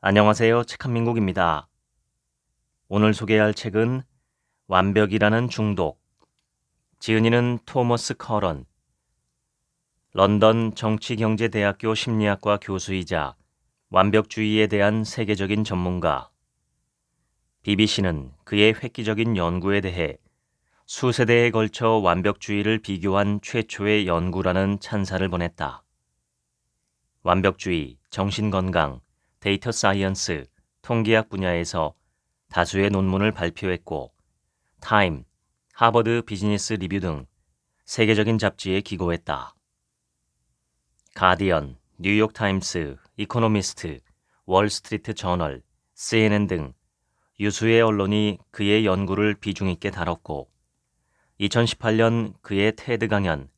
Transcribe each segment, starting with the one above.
안녕하세요. 책한민국입니다. 오늘 소개할 책은 완벽이라는 중독. 지은이는 토머스 커런, 런던 정치경제대학교 심리학과 교수이자 완벽주의에 대한 세계적인 전문가. BBC는 그의 획기적인 연구에 대해 수세대에 걸쳐 완벽주의를 비교한 최초의 연구라는 찬사를 보냈다. 완벽주의, 정신건강, 데이터 사이언스, 통계학 분야에서 다수의 논문을 발표했고 타임, 하버드 비즈니스 리뷰 등 세계적인 잡지에 기고했다. 가디언, 뉴욕 타임스, 이코노미스트, 월스트리트 저널, CNN 등 유수의 언론이 그의 연구를 비중 있게 다뤘고 2018년 그의 테드 강연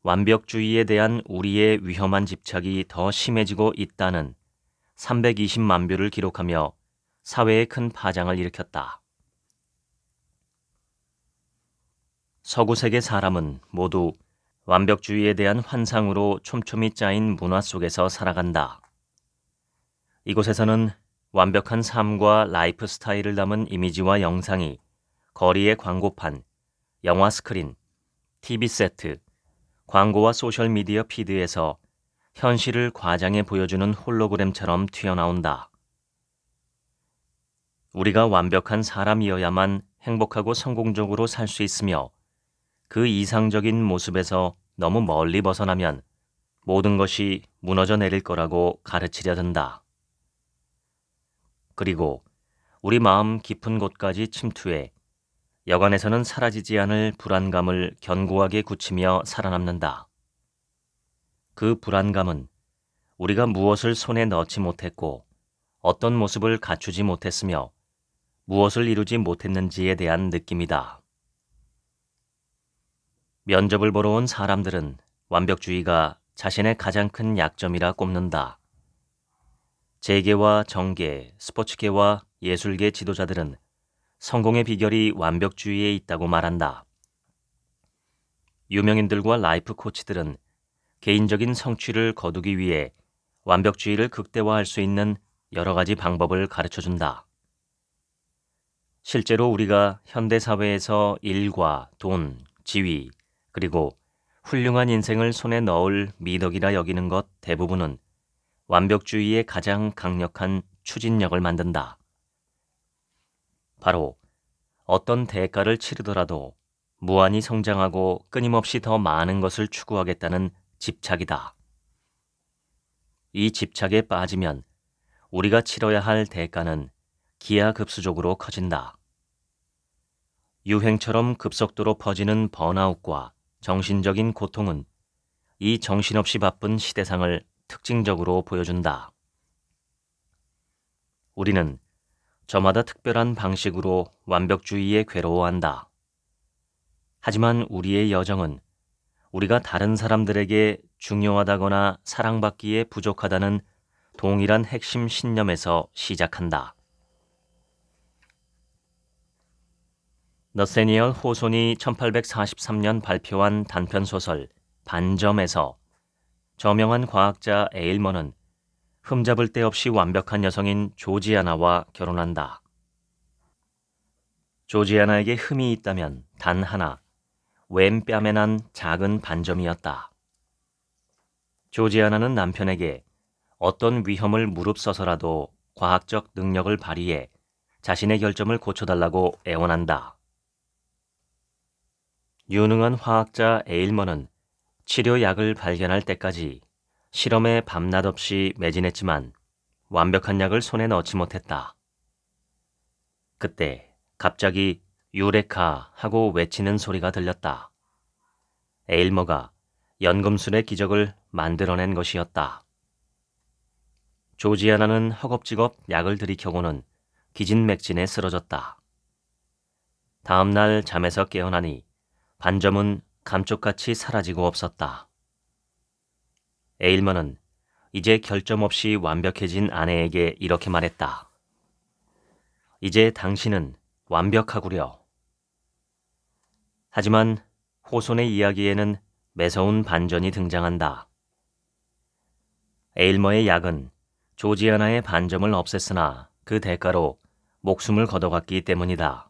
완벽주의에 대한 우리의 위험한 집착이 더 심해지고 있다는 320만 뷰를 기록하며 사회에 큰 파장을 일으켰다. 서구 세계 사람은 모두 완벽주의에 대한 환상으로 촘촘히 짜인 문화 속에서 살아간다. 이곳에서는 완벽한 삶과 라이프 스타일을 담은 이미지와 영상이 거리의 광고판, 영화 스크린, TV 세트, 광고와 소셜미디어 피드에서 현실을 과장해 보여주는 홀로그램처럼 튀어나온다. 우리가 완벽한 사람이어야만 행복하고 성공적으로 살 수 있으며 그 이상적인 모습에서 너무 멀리 벗어나면 모든 것이 무너져 내릴 거라고 가르치려 든다. 그리고 우리 마음 깊은 곳까지 침투해 여간에서는 사라지지 않을 불안감을 견고하게 굳히며 살아남는다. 그 불안감은 우리가 무엇을 손에 넣지 못했고 어떤 모습을 갖추지 못했으며 무엇을 이루지 못했는지에 대한 느낌이다. 면접을 보러 온 사람들은 완벽주의가 자신의 가장 큰 약점이라 꼽는다. 재계와 정계, 스포츠계와 예술계 지도자들은 성공의 비결이 완벽주의에 있다고 말한다. 유명인들과 라이프 코치들은 개인적인 성취를 거두기 위해 완벽주의를 극대화할 수 있는 여러 가지 방법을 가르쳐준다. 실제로 우리가 현대사회에서 일과 돈, 지위, 그리고 훌륭한 인생을 손에 넣을 미덕이라 여기는 것 대부분은 완벽주의의 가장 강력한 추진력을 만든다. 바로 어떤 대가를 치르더라도 무한히 성장하고 끊임없이 더 많은 것을 추구하겠다는 집착이다. 이 집착에 빠지면 우리가 치러야 할 대가는 기하급수적으로 커진다. 유행처럼 급속도로 퍼지는 번아웃과 정신적인 고통은 이 정신없이 바쁜 시대상을 특징적으로 보여준다. 우리는 저마다 특별한 방식으로 완벽주의에 괴로워한다. 하지만 우리의 여정은 우리가 다른 사람들에게 중요하다거나 사랑받기에 부족하다는 동일한 핵심 신념에서 시작한다. 너세니얼 호손이 1843년 발표한 단편소설 반점에서 저명한 과학자 에일먼은 흠잡을 데 없이 완벽한 여성인 조지아나와 결혼한다. 조지아나에게 흠이 있다면 단 하나, 왼 뺨에 난 작은 반점이었다. 조지아나는 남편에게 어떤 위험을 무릅써서라도 과학적 능력을 발휘해 자신의 결점을 고쳐달라고 애원한다. 유능한 화학자 에일먼은 치료약을 발견할 때까지 실험에 밤낮 없이 매진했지만 완벽한 약을 손에 넣지 못했다. 그때 갑자기 유레카 하고 외치는 소리가 들렸다. 에일머가 연금술의 기적을 만들어낸 것이었다. 조지아나는 허겁지겁 약을 들이켜고는 기진맥진에 쓰러졌다. 다음 날 잠에서 깨어나니 반점은 감쪽같이 사라지고 없었다. 에일먼은 이제 결점 없이 완벽해진 아내에게 이렇게 말했다. 이제 당신은 완벽하구려. 하지만 호손의 이야기에는 매서운 반전이 등장한다. 에일머의 약은 조지아나의 반점을 없앴으나 그 대가로 목숨을 걷어갔기 때문이다.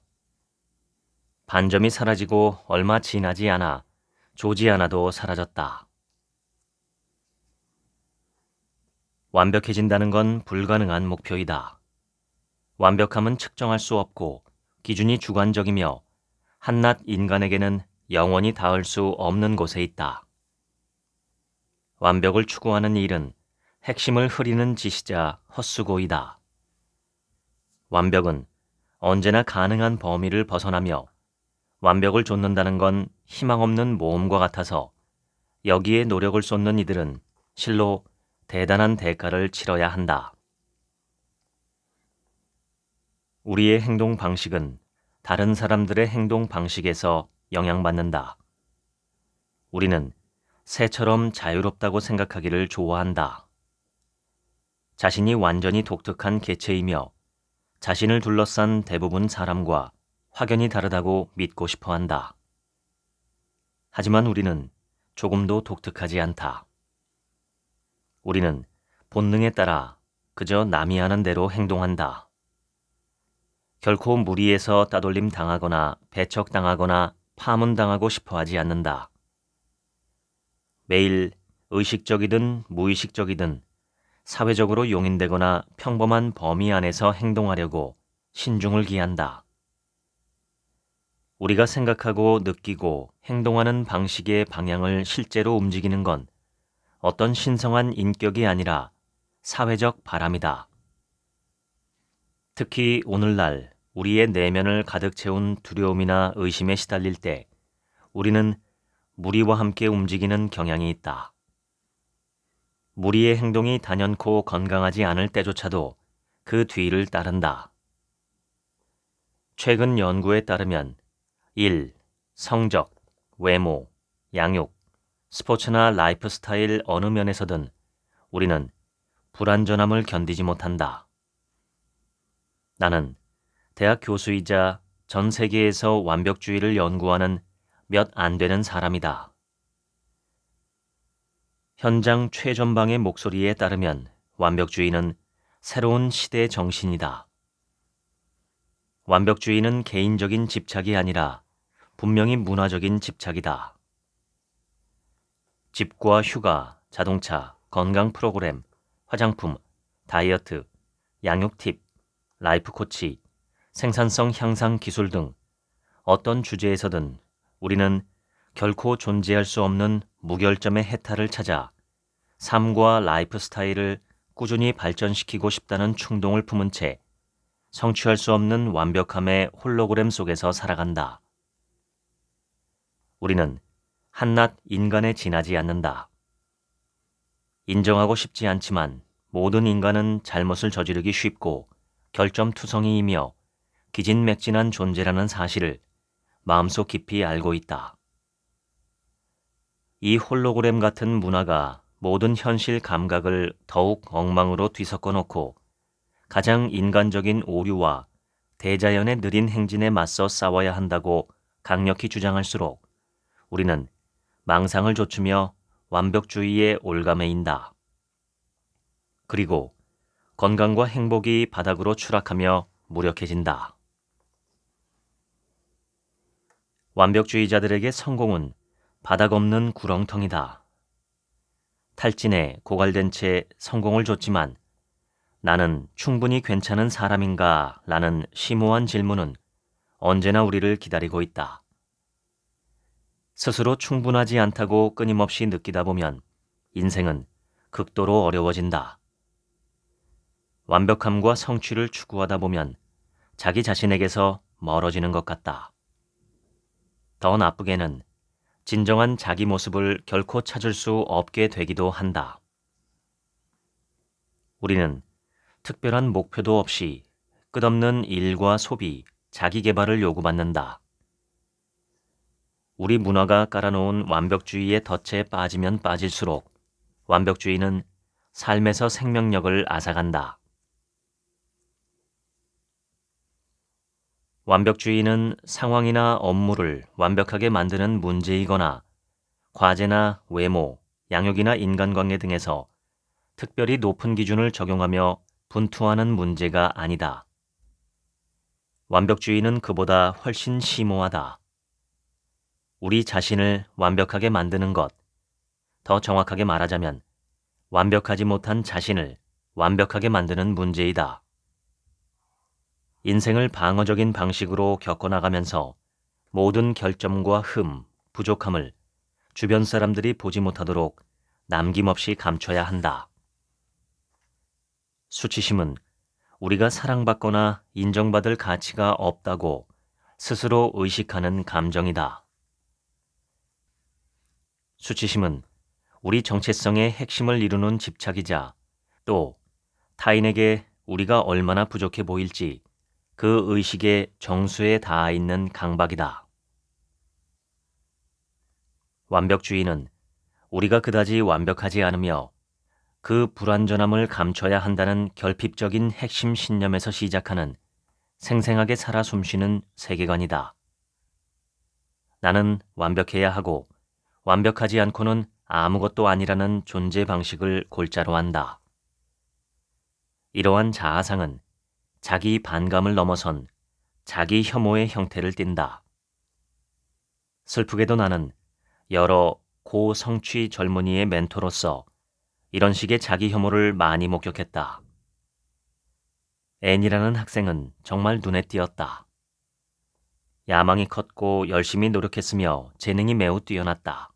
반점이 사라지고 얼마 지나지 않아 조지아나도 사라졌다. 완벽해진다는 건 불가능한 목표이다. 완벽함은 측정할 수 없고 기준이 주관적이며 한낱 인간에게는 영원히 닿을 수 없는 곳에 있다. 완벽을 추구하는 일은 핵심을 흐리는 짓이자 헛수고이다. 완벽은 언제나 가능한 범위를 벗어나며 완벽을 좇는다는 건 희망 없는 모험과 같아서 여기에 노력을 쏟는 이들은 실로 대단한 대가를 치러야 한다. 우리의 행동 방식은 다른 사람들의 행동 방식에서 영향받는다. 우리는 새처럼 자유롭다고 생각하기를 좋아한다. 자신이 완전히 독특한 개체이며 자신을 둘러싼 대부분 사람과 확연히 다르다고 믿고 싶어 한다. 하지만 우리는 조금도 독특하지 않다. 우리는 본능에 따라 그저 남이 하는 대로 행동한다. 결코 무리에서 따돌림 당하거나 배척당하거나 파문당하고 싶어 하지 않는다. 매일 의식적이든 무의식적이든 사회적으로 용인되거나 평범한 범위 안에서 행동하려고 신중을 기한다. 우리가 생각하고 느끼고 행동하는 방식의 방향을 실제로 움직이는 건 어떤 신성한 인격이 아니라 사회적 바람이다. 특히 오늘날 우리의 내면을 가득 채운 두려움이나 의심에 시달릴 때 우리는 무리와 함께 움직이는 경향이 있다. 무리의 행동이 단연코 건강하지 않을 때조차도 그 뒤를 따른다. 최근 연구에 따르면 1. 성적, 외모, 양육, 스포츠나 라이프 스타일 어느 면에서든 우리는 불완전함을 견디지 못한다. 나는 대학 교수이자 전 세계에서 완벽주의를 연구하는 몇 안 되는 사람이다. 현장 최전방의 목소리에 따르면 완벽주의는 새로운 시대의 정신이다. 완벽주의는 개인적인 집착이 아니라 분명히 문화적인 집착이다. 집과 휴가, 자동차, 건강 프로그램, 화장품, 다이어트, 양육 팁, 라이프 코치, 생산성 향상 기술 등 어떤 주제에서든 우리는 결코 존재할 수 없는 무결점의 해탈을 찾아 삶과 라이프 스타일을 꾸준히 발전시키고 싶다는 충동을 품은 채 성취할 수 없는 완벽함의 홀로그램 속에서 살아간다. 우리는 한낱 인간에 지나지 않는다. 인정하고 싶지 않지만 모든 인간은 잘못을 저지르기 쉽고 결점투성이이며 기진맥진한 존재라는 사실을 마음속 깊이 알고 있다. 이 홀로그램 같은 문화가 모든 현실 감각을 더욱 엉망으로 뒤섞어 놓고 가장 인간적인 오류와 대자연의 느린 행진에 맞서 싸워야 한다고 강력히 주장할수록 우리는 망상을 좇으며 완벽주의에 올가매인다. 그리고 건강과 행복이 바닥으로 추락하며 무력해진다. 완벽주의자들에게 성공은 바닥 없는 구렁텅이다. 탈진에 고갈된 채 성공을 줬지만 나는 충분히 괜찮은 사람인가? 라는 심오한 질문은 언제나 우리를 기다리고 있다. 스스로 충분하지 않다고 끊임없이 느끼다 보면 인생은 극도로 어려워진다. 완벽함과 성취를 추구하다 보면 자기 자신에게서 멀어지는 것 같다. 더 나쁘게는 진정한 자기 모습을 결코 찾을 수 없게 되기도 한다. 우리는 특별한 목표도 없이 끝없는 일과 소비, 자기 개발을 요구받는다. 우리 문화가 깔아놓은 완벽주의의 덫에 빠지면 빠질수록 완벽주의는 삶에서 생명력을 앗아간다. 완벽주의는 상황이나 업무를 완벽하게 만드는 문제이거나 과제나 외모, 양육이나 인간관계 등에서 특별히 높은 기준을 적용하며 분투하는 문제가 아니다. 완벽주의는 그보다 훨씬 심오하다. 우리 자신을 완벽하게 만드는 것, 더 정확하게 말하자면 완벽하지 못한 자신을 완벽하게 만드는 문제이다. 인생을 방어적인 방식으로 겪어나가면서 모든 결점과 부족함을 주변 사람들이 보지 못하도록 남김없이 감춰야 한다. 수치심은 우리가 사랑받거나 인정받을 가치가 없다고 스스로 의식하는 감정이다. 수치심은 우리 정체성의 핵심을 이루는 집착이자 또 타인에게 우리가 얼마나 부족해 보일지 그 의식의 정수에 닿아 있는 강박이다. 완벽주의는 우리가 그다지 완벽하지 않으며 그 불완전함을 감춰야 한다는 결핍적인 핵심 신념에서 시작하는 생생하게 살아 숨쉬는 세계관이다. 나는 완벽해야 하고 완벽하지 않고는 아무것도 아니라는 존재 방식을 골자로 한다. 이러한 자아상은 자기 반감을 넘어선 자기 혐오의 형태를 띈다. 슬프게도 나는 여러 고성취 젊은이의 멘토로서 이런 식의 자기 혐오를 많이 목격했다. 앤이라는 학생은 정말 눈에 띄었다. 야망이 컸고 열심히 노력했으며 재능이 매우 뛰어났다.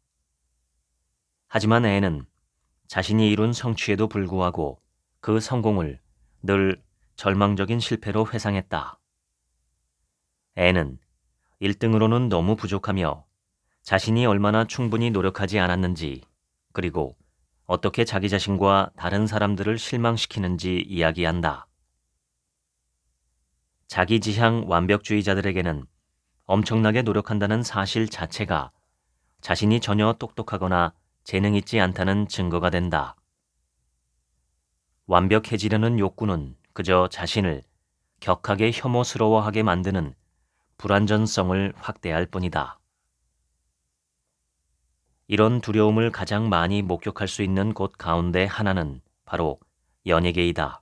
하지만 앤은 자신이 이룬 성취에도 불구하고 그 성공을 늘 절망적인 실패로 회상했다. 앤은 1등으로는 너무 부족하며 자신이 얼마나 충분히 노력하지 않았는지 그리고 어떻게 자기 자신과 다른 사람들을 실망시키는지 이야기한다. 자기지향 완벽주의자들에게는 엄청나게 노력한다는 사실 자체가 자신이 전혀 똑똑하거나 재능 있지 않다는 증거가 된다. 완벽해지려는 욕구는 그저 자신을 격하게 혐오스러워하게 만드는 불완전성을 확대할 뿐이다. 이런 두려움을 가장 많이 목격할 수 있는 곳 가운데 하나는 바로 연예계이다.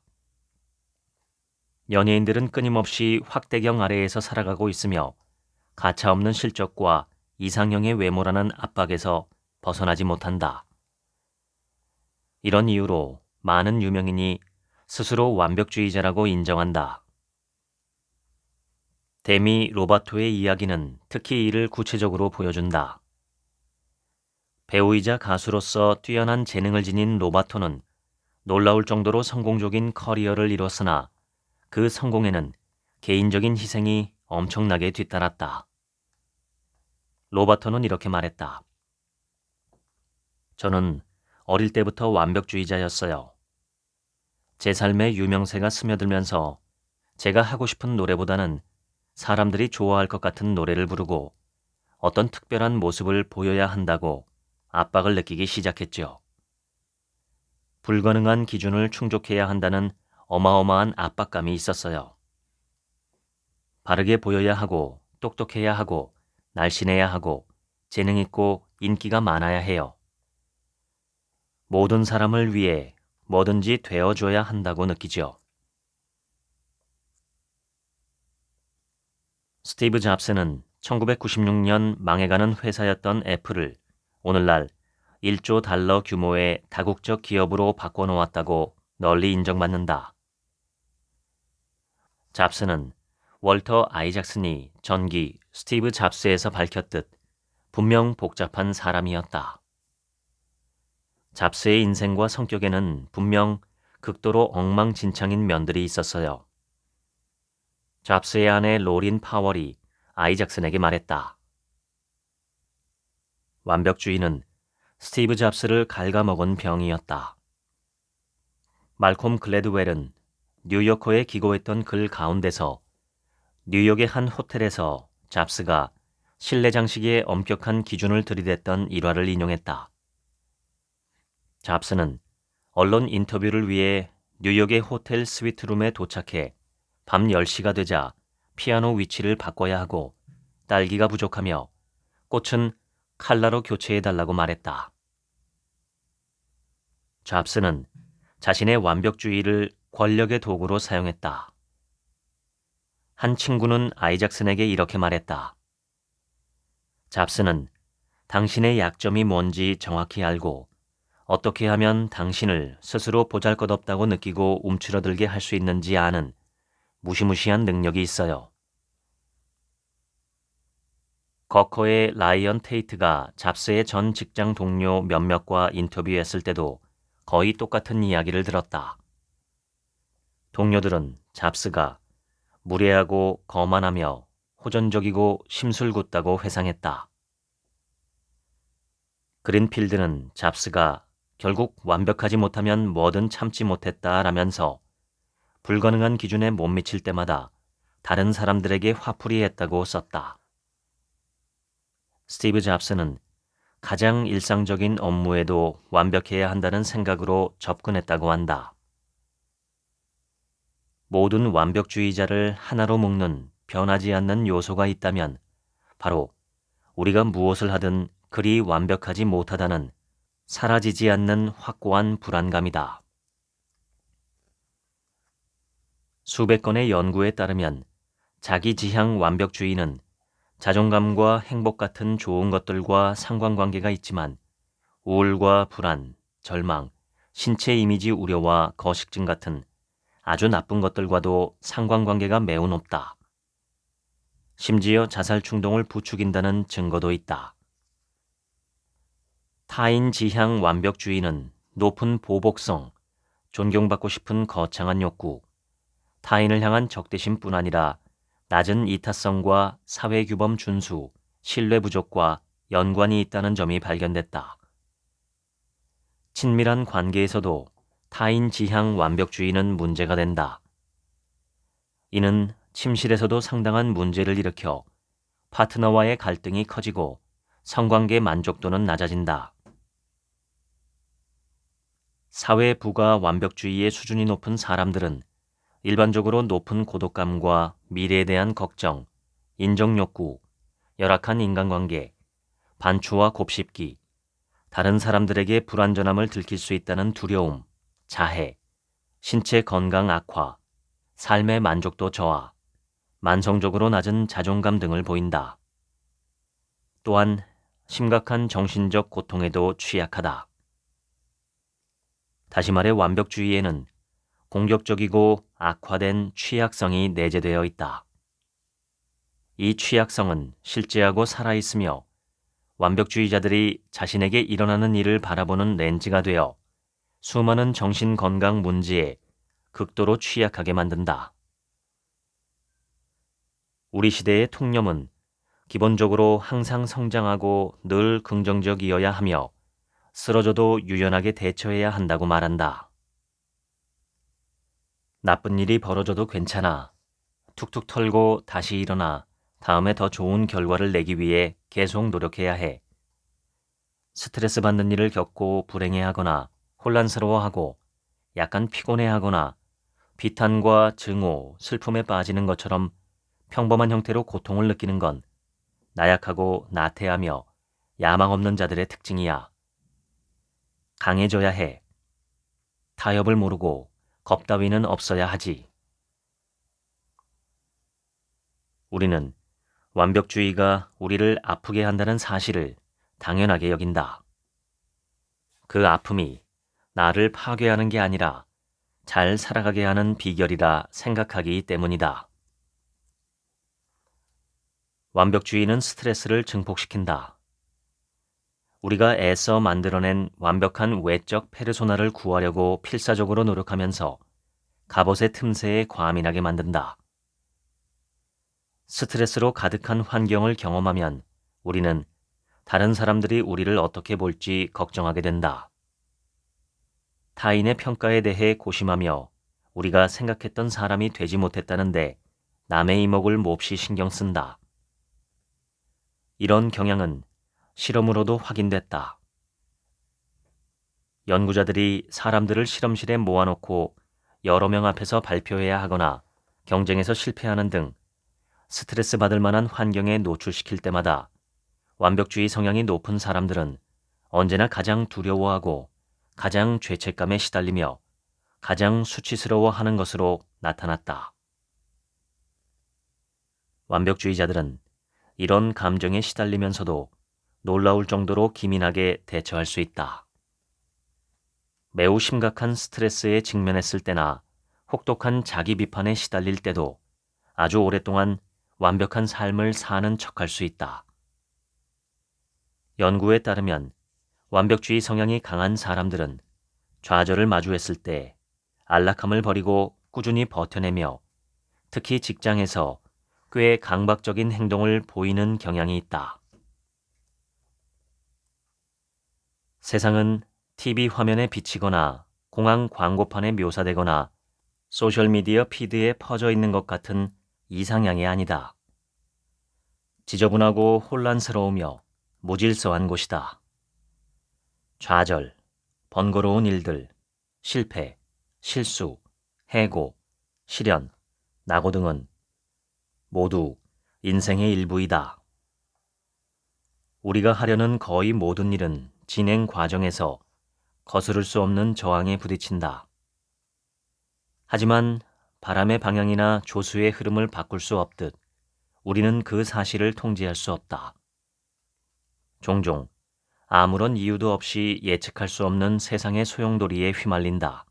연예인들은 끊임없이 확대경 아래에서 살아가고 있으며 가차없는 실적과 이상형의 외모라는 압박에서 벗어나지 못한다. 이런 이유로 많은 유명인이 스스로 완벽주의자라고 인정한다. 데미 로바토의 이야기는 특히 이를 구체적으로 보여준다. 배우이자 가수로서 뛰어난 재능을 지닌 로바토는 놀라울 정도로 성공적인 커리어를 이뤘으나 그 성공에는 개인적인 희생이 엄청나게 뒤따랐다. 로바토는 이렇게 말했다. 저는 어릴 때부터 완벽주의자였어요. 제 삶에 유명세가 스며들면서 제가 하고 싶은 노래보다는 사람들이 좋아할 것 같은 노래를 부르고 어떤 특별한 모습을 보여야 한다고 압박을 느끼기 시작했죠. 불가능한 기준을 충족해야 한다는 어마어마한 압박감이 있었어요. 바르게 보여야 하고 똑똑해야 하고 날씬해야 하고 재능 있고 인기가 많아야 해요. 모든 사람을 위해 뭐든지 되어줘야 한다고 느끼죠. 스티브 잡스는 1996년 망해가는 회사였던 애플을 오늘날 1조 달러 규모의 다국적 기업으로 바꿔놓았다고 널리 인정받는다. 잡스는 월터 아이작슨이 전기 스티브 잡스에서 밝혔듯 분명 복잡한 사람이었다. 잡스의 인생과 성격에는 분명 극도로 엉망진창인 면들이 있었어요. 잡스의 아내 로린 파월이 아이작슨에게 말했다. 완벽주의는 스티브 잡스를 갉아먹은 병이었다. 말콤 글래드웰은 뉴요커에 기고했던 글 가운데서 뉴욕의 한 호텔에서 잡스가 실내 장식에 엄격한 기준을 들이댔던 일화를 인용했다. 잡스는 언론 인터뷰를 위해 뉴욕의 호텔 스위트룸에 도착해 밤 10시가 되자 피아노 위치를 바꿔야 하고 딸기가 부족하며 꽃은 칼라로 교체해달라고 말했다. 잡스는 자신의 완벽주의를 권력의 도구로 사용했다. 한 친구는 아이작슨에게 이렇게 말했다. 잡스는 당신의 약점이 뭔지 정확히 알고 어떻게 하면 당신을 스스로 보잘것없다고 느끼고 움츠러들게 할 수 있는지 아는 무시무시한 능력이 있어요. 거커의 라이언 테이트가 잡스의 전 직장 동료 몇몇과 인터뷰했을 때도 거의 똑같은 이야기를 들었다. 동료들은 잡스가 무례하고 거만하며 호전적이고 심술궂다고 회상했다. 그린필드는 잡스가 결국 완벽하지 못하면 뭐든 참지 못했다라면서 불가능한 기준에 못 미칠 때마다 다른 사람들에게 화풀이했다고 썼다. 스티브 잡스는 가장 일상적인 업무에도 완벽해야 한다는 생각으로 접근했다고 한다. 모든 완벽주의자를 하나로 묶는 변하지 않는 요소가 있다면 바로 우리가 무엇을 하든 그리 완벽하지 못하다는 사라지지 않는 확고한 불안감이다. 수백 건의 연구에 따르면 자기 지향 완벽주의는 자존감과 행복 같은 좋은 것들과 상관관계가 있지만 우울과 불안, 절망, 신체 이미지 우려와 거식증 같은 아주 나쁜 것들과도 상관관계가 매우 높다. 심지어 자살 충동을 부추긴다는 증거도 있다. 타인 지향 완벽주의는 높은 보복성, 존경받고 싶은 거창한 욕구, 타인을 향한 적대심뿐 아니라 낮은 이타성과 사회규범 준수, 신뢰 부족과 연관이 있다는 점이 발견됐다. 친밀한 관계에서도 타인 지향 완벽주의는 문제가 된다. 이는 침실에서도 상당한 문제를 일으켜 파트너와의 갈등이 커지고 성관계 만족도는 낮아진다. 사회 부가 완벽주의의 수준이 높은 사람들은 일반적으로 높은 고독감과 미래에 대한 걱정, 인정욕구, 열악한 인간관계, 반추와 곱씹기, 다른 사람들에게 불완전함을 들킬 수 있다는 두려움, 자해, 신체 건강 악화, 삶의 만족도 저하, 만성적으로 낮은 자존감 등을 보인다. 또한 심각한 정신적 고통에도 취약하다. 다시 말해 완벽주의에는 공격적이고 악화된 취약성이 내재되어 있다. 이 취약성은 실제하고 살아있으며 완벽주의자들이 자신에게 일어나는 일을 바라보는 렌즈가 되어 수많은 정신건강 문제에 극도로 취약하게 만든다. 우리 시대의 통념은 기본적으로 항상 성장하고 늘 긍정적이어야 하며 쓰러져도 유연하게 대처해야 한다고 말한다. 나쁜 일이 벌어져도 괜찮아. 툭툭 털고 다시 일어나 다음에 더 좋은 결과를 내기 위해 계속 노력해야 해. 스트레스 받는 일을 겪고 불행해하거나 혼란스러워하고 약간 피곤해하거나 비탄과 증오, 슬픔에 빠지는 것처럼 평범한 형태로 고통을 느끼는 건 나약하고 나태하며 야망 없는 자들의 특징이야. 강해져야 해. 타협을 모르고 겁 따위는 없어야 하지. 우리는 완벽주의가 우리를 아프게 한다는 사실을 당연하게 여긴다. 그 아픔이 나를 파괴하는 게 아니라 잘 살아가게 하는 비결이라 생각하기 때문이다. 완벽주의는 스트레스를 증폭시킨다. 우리가 애써 만들어낸 완벽한 외적 페르소나를 구하려고 필사적으로 노력하면서 갑옷의 틈새에 과민하게 만든다. 스트레스로 가득한 환경을 경험하면 우리는 다른 사람들이 우리를 어떻게 볼지 걱정하게 된다. 타인의 평가에 대해 고심하며 우리가 생각했던 사람이 되지 못했다는데 남의 이목을 몹시 신경 쓴다. 이런 경향은 실험으로도 확인됐다. 연구자들이 사람들을 실험실에 모아놓고 여러 명 앞에서 발표해야 하거나 경쟁에서 실패하는 등 스트레스 받을 만한 환경에 노출시킬 때마다 완벽주의 성향이 높은 사람들은 언제나 가장 두려워하고 가장 죄책감에 시달리며 가장 수치스러워하는 것으로 나타났다. 완벽주의자들은 이런 감정에 시달리면서도 놀라울 정도로 기민하게 대처할 수 있다. 매우 심각한 스트레스에 직면했을 때나 혹독한 자기 비판에 시달릴 때도 아주 오랫동안 완벽한 삶을 사는 척할 수 있다. 연구에 따르면 완벽주의 성향이 강한 사람들은 좌절을 마주했을 때 안락함을 버리고 꾸준히 버텨내며 특히 직장에서 꽤 강박적인 행동을 보이는 경향이 있다. 세상은 TV 화면에 비치거나 공항 광고판에 묘사되거나 소셜미디어 피드에 퍼져 있는 것 같은 이상향이 아니다. 지저분하고 혼란스러우며 무질서한 곳이다. 좌절, 번거로운 일들, 실패, 실수, 해고, 실현, 낙오 등은 모두 인생의 일부이다. 우리가 하려는 거의 모든 일은 진행 과정에서 거스를 수 없는 저항에 부딪힌다. 하지만 바람의 방향이나 조수의 흐름을 바꿀 수 없듯 우리는 그 사실을 통제할 수 없다. 종종 아무런 이유도 없이 예측할 수 없는 세상의 소용돌이에 휘말린다.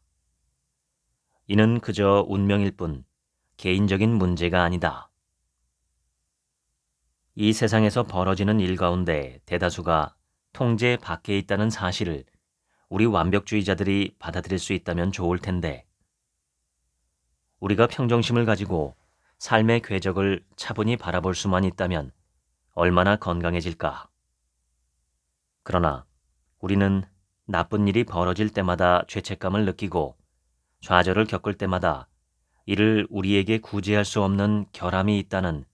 이는 그저 운명일 뿐 개인적인 문제가 아니다. 이 세상에서 벌어지는 일 가운데 대다수가 통제 밖에 있다는 사실을 우리 완벽주의자들이 받아들일 수 있다면 좋을 텐데, 우리가 평정심을 가지고 삶의 궤적을 차분히 바라볼 수만 있다면 얼마나 건강해질까. 그러나 우리는 나쁜 일이 벌어질 때마다 죄책감을 느끼고 좌절을 겪을 때마다 이를 우리에게 구제할 수 없는 결함이 있다는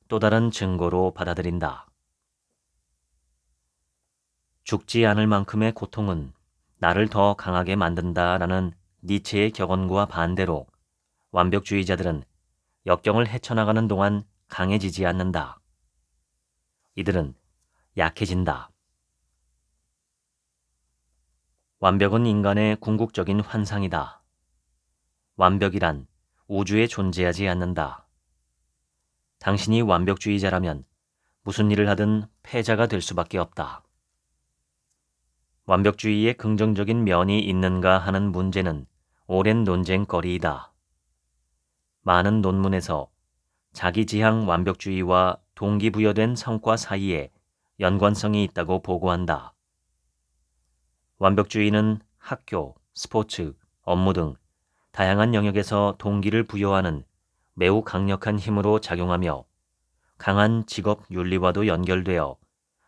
또 다른 증거로 받아들인다. 죽지 않을 만큼의 고통은 나를 더 강하게 만든다라는 니체의 격언과 반대로 완벽주의자들은 역경을 헤쳐나가는 동안 강해지지 않는다. 이들은 약해진다. 완벽은 인간의 궁극적인 환상이다. 완벽이란 우주에 존재하지 않는다. 당신이 완벽주의자라면 무슨 일을 하든 패자가 될 수밖에 없다. 완벽주의의 긍정적인 면이 있는가 하는 문제는 오랜 논쟁거리이다. 많은 논문에서 자기지향 완벽주의와 동기부여된 성과 사이에 연관성이 있다고 보고한다. 완벽주의는 학교, 스포츠, 업무 등 다양한 영역에서 동기를 부여하는 매우 강력한 힘으로 작용하며 강한 직업 윤리와도 연결되어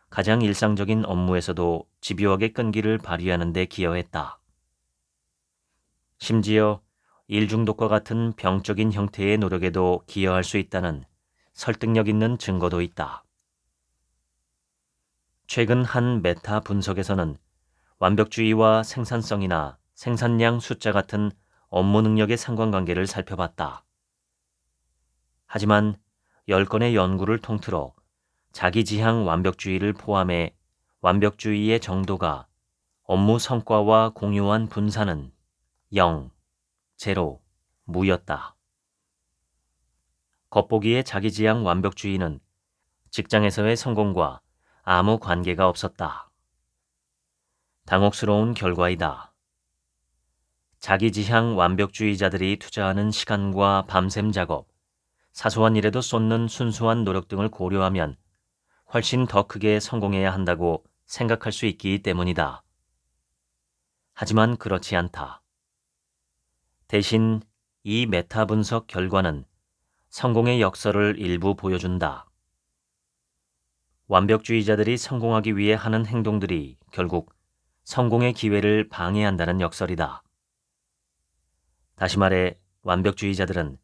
가장 일상적인 업무에서도 집요하게 끈기를 발휘하는 데 기여했다. 심지어 일중독과 같은 병적인 형태의 노력에도 기여할 수 있다는 설득력 있는 증거도 있다. 최근 한 메타 분석에서는 완벽주의와 생산성이나 생산량 숫자 같은 업무 능력의 상관관계를 살펴봤다. 하지만 10건의 연구를 통틀어 자기지향 완벽주의를 포함해 완벽주의의 정도가 업무 성과와 공유한 분산은 0, 0, 무였다. 겉보기의 자기지향 완벽주의는 직장에서의 성공과 아무 관계가 없었다. 당혹스러운 결과이다. 자기지향 완벽주의자들이 투자하는 시간과 밤샘 작업, 사소한 일에도 쏟는 순수한 노력 등을 고려하면 훨씬 더 크게 성공해야 한다고 생각할 수 있기 때문이다. 하지만 그렇지 않다. 대신 이 메타 분석 결과는 성공의 역설을 일부 보여준다. 완벽주의자들이 성공하기 위해 하는 행동들이 결국 성공의 기회를 방해한다는 역설이다. 다시 말해 완벽주의자들은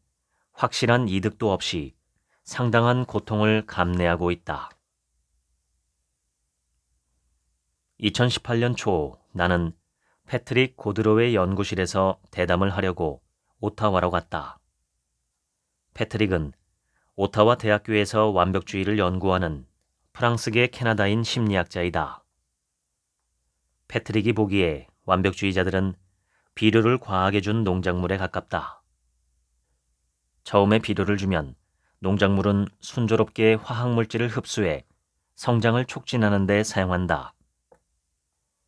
확실한 이득도 없이 상당한 고통을 감내하고 있다. 2018년 초 나는 패트릭 고드로의 연구실에서 대담을 하려고 오타와로 갔다. 패트릭은 오타와 대학교에서 완벽주의를 연구하는 프랑스계 캐나다인 심리학자이다. 패트릭이 보기에 완벽주의자들은 비료를 과하게 준 농작물에 가깝다. 처음에 비료를 주면 농작물은 순조롭게 화학물질을 흡수해 성장을 촉진하는 데 사용한다.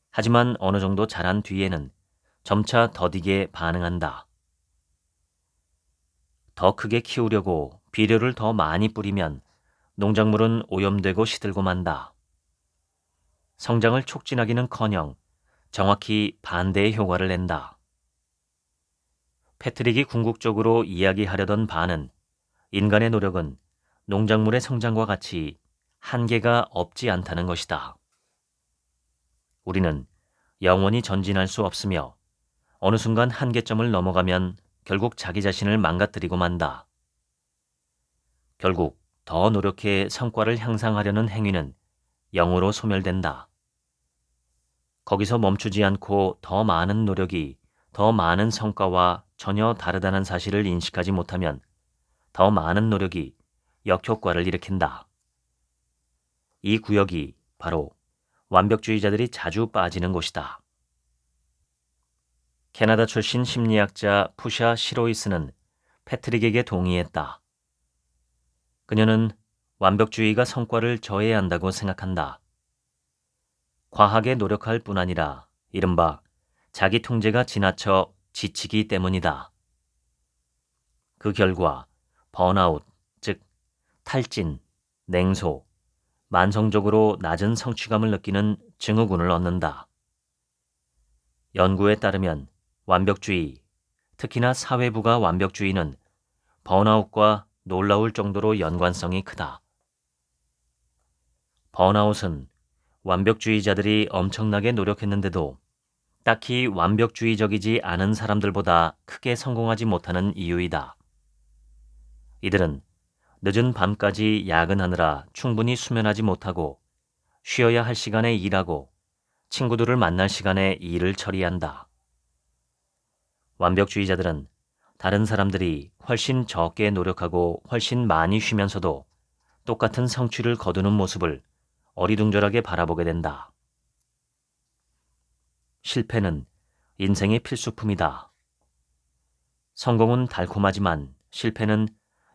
하지만 어느 정도 자란 뒤에는 점차 더디게 반응한다. 더 크게 키우려고 비료를 더 많이 뿌리면 농작물은 오염되고 시들고 만다. 성장을 촉진하기는커녕 정확히 반대의 효과를 낸다. 패트릭이 궁극적으로 이야기하려던 바는 인간의 노력은 농작물의 성장과 같이 한계가 없지 않다는 것이다. 우리는 영원히 전진할 수 없으며 어느 순간 한계점을 넘어가면 결국 자기 자신을 망가뜨리고 만다. 결국 더 노력해 성과를 향상하려는 행위는 영으로 소멸된다. 거기서 멈추지 않고 더 많은 노력이 더 많은 성과와 전혀 다르다는 사실을 인식하지 못하면 더 많은 노력이 역효과를 일으킨다. 이 구역이 바로 완벽주의자들이 자주 빠지는 곳이다. 캐나다 출신 심리학자 푸샤 시로이스는 패트릭에게 동의했다. 그녀는 완벽주의가 성과를 저해한다고 생각한다. 과하게 노력할 뿐 아니라 이른바 자기 통제가 지나쳐 지치기 때문이다. 그 결과 번아웃, 즉 탈진, 냉소, 만성적으로 낮은 성취감을 느끼는 증후군을 얻는다. 연구에 따르면 완벽주의, 특히나 사회부가 완벽주의는 번아웃과 놀라울 정도로 연관성이 크다. 번아웃은 완벽주의자들이 엄청나게 노력했는데도 딱히 완벽주의적이지 않은 사람들보다 크게 성공하지 못하는 이유이다. 이들은 늦은 밤까지 야근하느라 충분히 수면하지 못하고 쉬어야 할 시간에 일하고 친구들을 만날 시간에 일을 처리한다. 완벽주의자들은 다른 사람들이 훨씬 적게 노력하고 훨씬 많이 쉬면서도 똑같은 성취를 거두는 모습을 어리둥절하게 바라보게 된다. 실패는 인생의 필수품이다. 성공은 달콤하지만 실패는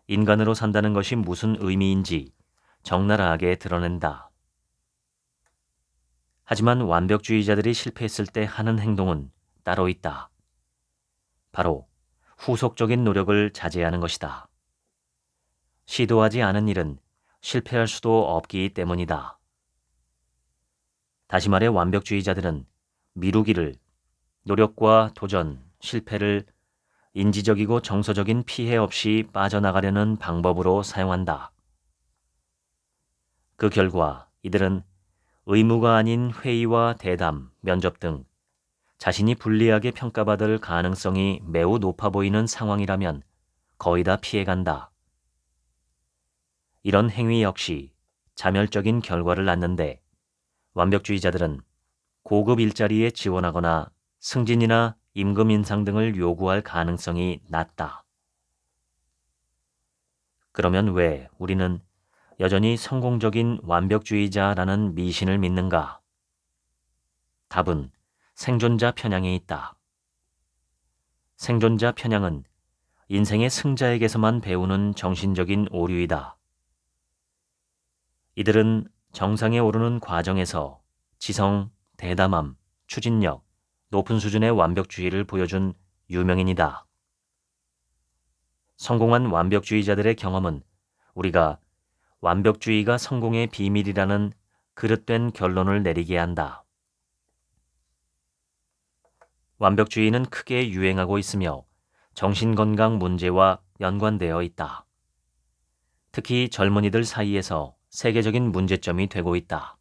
인간으로 산다는 것이 무슨 의미인지 적나라하게 드러낸다. 하지만 완벽주의자들이 실패했을 때 하는 행동은 따로 있다. 바로 후속적인 노력을 자제하는 것이다. 시도하지 않은 일은 실패할 수도 없기 때문이다. 다시 말해 완벽주의자들은 미루기를, 노력과 도전, 실패를 인지적이고 정서적인 피해 없이 빠져나가려는 방법으로 사용한다. 그 결과 이들은 의무가 아닌 회의와 대담, 면접 등 자신이 불리하게 평가받을 가능성이 매우 높아 보이는 상황이라면 거의 다 피해간다. 이런 행위 역시 자멸적인 결과를 낳는데 완벽주의자들은 고급 일자리에 지원하거나 승진이나 임금 인상 등을 요구할 가능성이 낮다. 그러면 왜 우리는 여전히 성공적인 완벽주의자라는 미신을 믿는가? 답은 생존자 편향에 있다. 생존자 편향은 인생의 승자에게서만 배우는 정신적인 오류이다. 이들은 정상에 오르는 과정에서 지성, 대담함, 추진력, 높은 수준의 완벽주의를 보여준 유명인이다. 성공한 완벽주의자들의 경험은 우리가 완벽주의가 성공의 비밀이라는 그릇된 결론을 내리게 한다. 완벽주의는 크게 유행하고 있으며 정신건강 문제와 연관되어 있다. 특히 젊은이들 사이에서 세계적인 문제점이 되고 있다.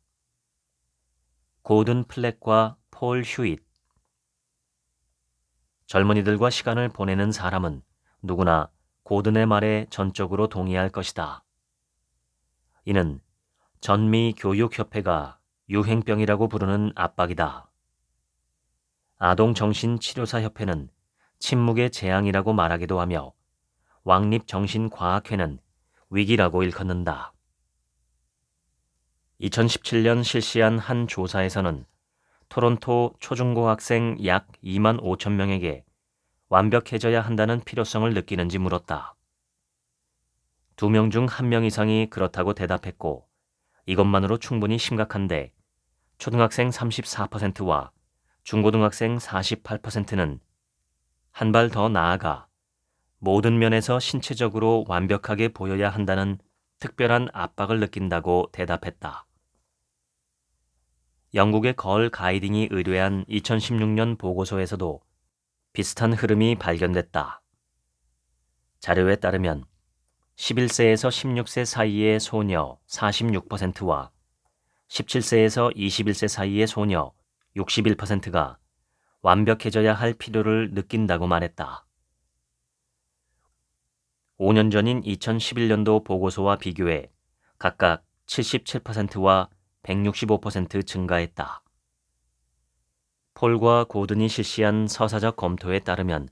고든 플렉과 폴 휴잇. 젊은이들과 시간을 보내는 사람은 누구나 고든의 말에 전적으로 동의할 것이다. 이는 전미교육협회가 유행병이라고 부르는 압박이다. 아동정신치료사협회는 침묵의 재앙이라고 말하기도 하며 왕립정신과학회는 위기라고 일컫는다. 2017년 실시한 한 조사에서는 토론토 초중고 학생 약 2만 5천 명에게 완벽해져야 한다는 필요성을 느끼는지 물었다. 2명 중 1명 이상이 그렇다고 대답했고 이것만으로 충분히 심각한데 초등학생 34%와 중고등학생 48%는 한 발 더 나아가 모든 면에서 신체적으로 완벽하게 보여야 한다는 특별한 압박을 느낀다고 대답했다. 영국의 걸 가이딩이 의뢰한 2016년 보고서에서도 비슷한 흐름이 발견됐다. 자료에 따르면 11세에서 16세 사이의 소녀 46%와 17세에서 21세 사이의 소녀 61%가 완벽해져야 할 필요를 느낀다고 말했다. 5년 전인 2011년도 보고서와 비교해 각각 77%와 165% 증가했다. 폴과 고든이 실시한 서사적 검토에 따르면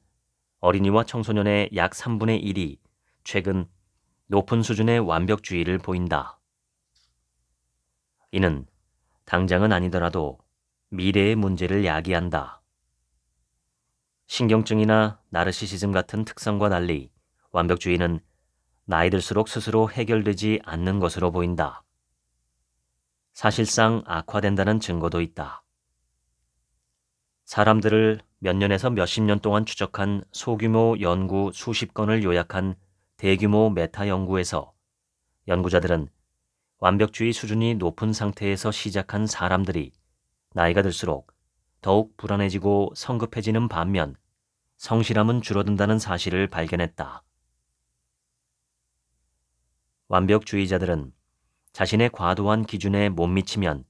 어린이와 청소년의 약 3분의 1이 최근 높은 수준의 완벽주의를 보인다. 이는 당장은 아니더라도 미래의 문제를 야기한다. 신경증이나 나르시시즘 같은 특성과 달리 완벽주의는 나이 들수록 스스로 해결되지 않는 것으로 보인다. 사실상 악화된다는 증거도 있다. 사람들을 몇 년에서 몇십 년 동안 추적한 소규모 연구 수십 건을 요약한 대규모 메타 연구에서 연구자들은 완벽주의 수준이 높은 상태에서 시작한 사람들이 나이가 들수록 더욱 불안해지고 성급해지는 반면 성실함은 줄어든다는 사실을 발견했다. 완벽주의자들은 자신의 과도한 기준에 못 미치면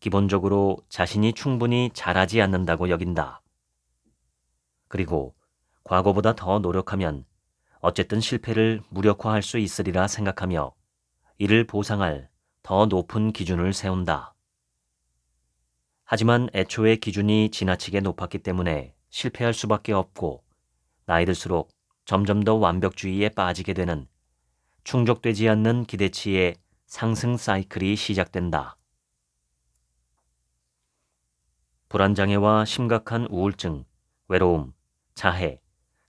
기본적으로 자신이 충분히 잘하지 않는다고 여긴다. 그리고 과거보다 더 노력하면 어쨌든 실패를 무력화할 수 있으리라 생각하며 이를 보상할 더 높은 기준을 세운다. 하지만 애초에 기준이 지나치게 높았기 때문에 실패할 수밖에 없고 나이 들수록 점점 더 완벽주의에 빠지게 되는 충족되지 않는 기대치의 상승 사이클이 시작된다. 불안장애와 심각한 우울증, 외로움, 자해,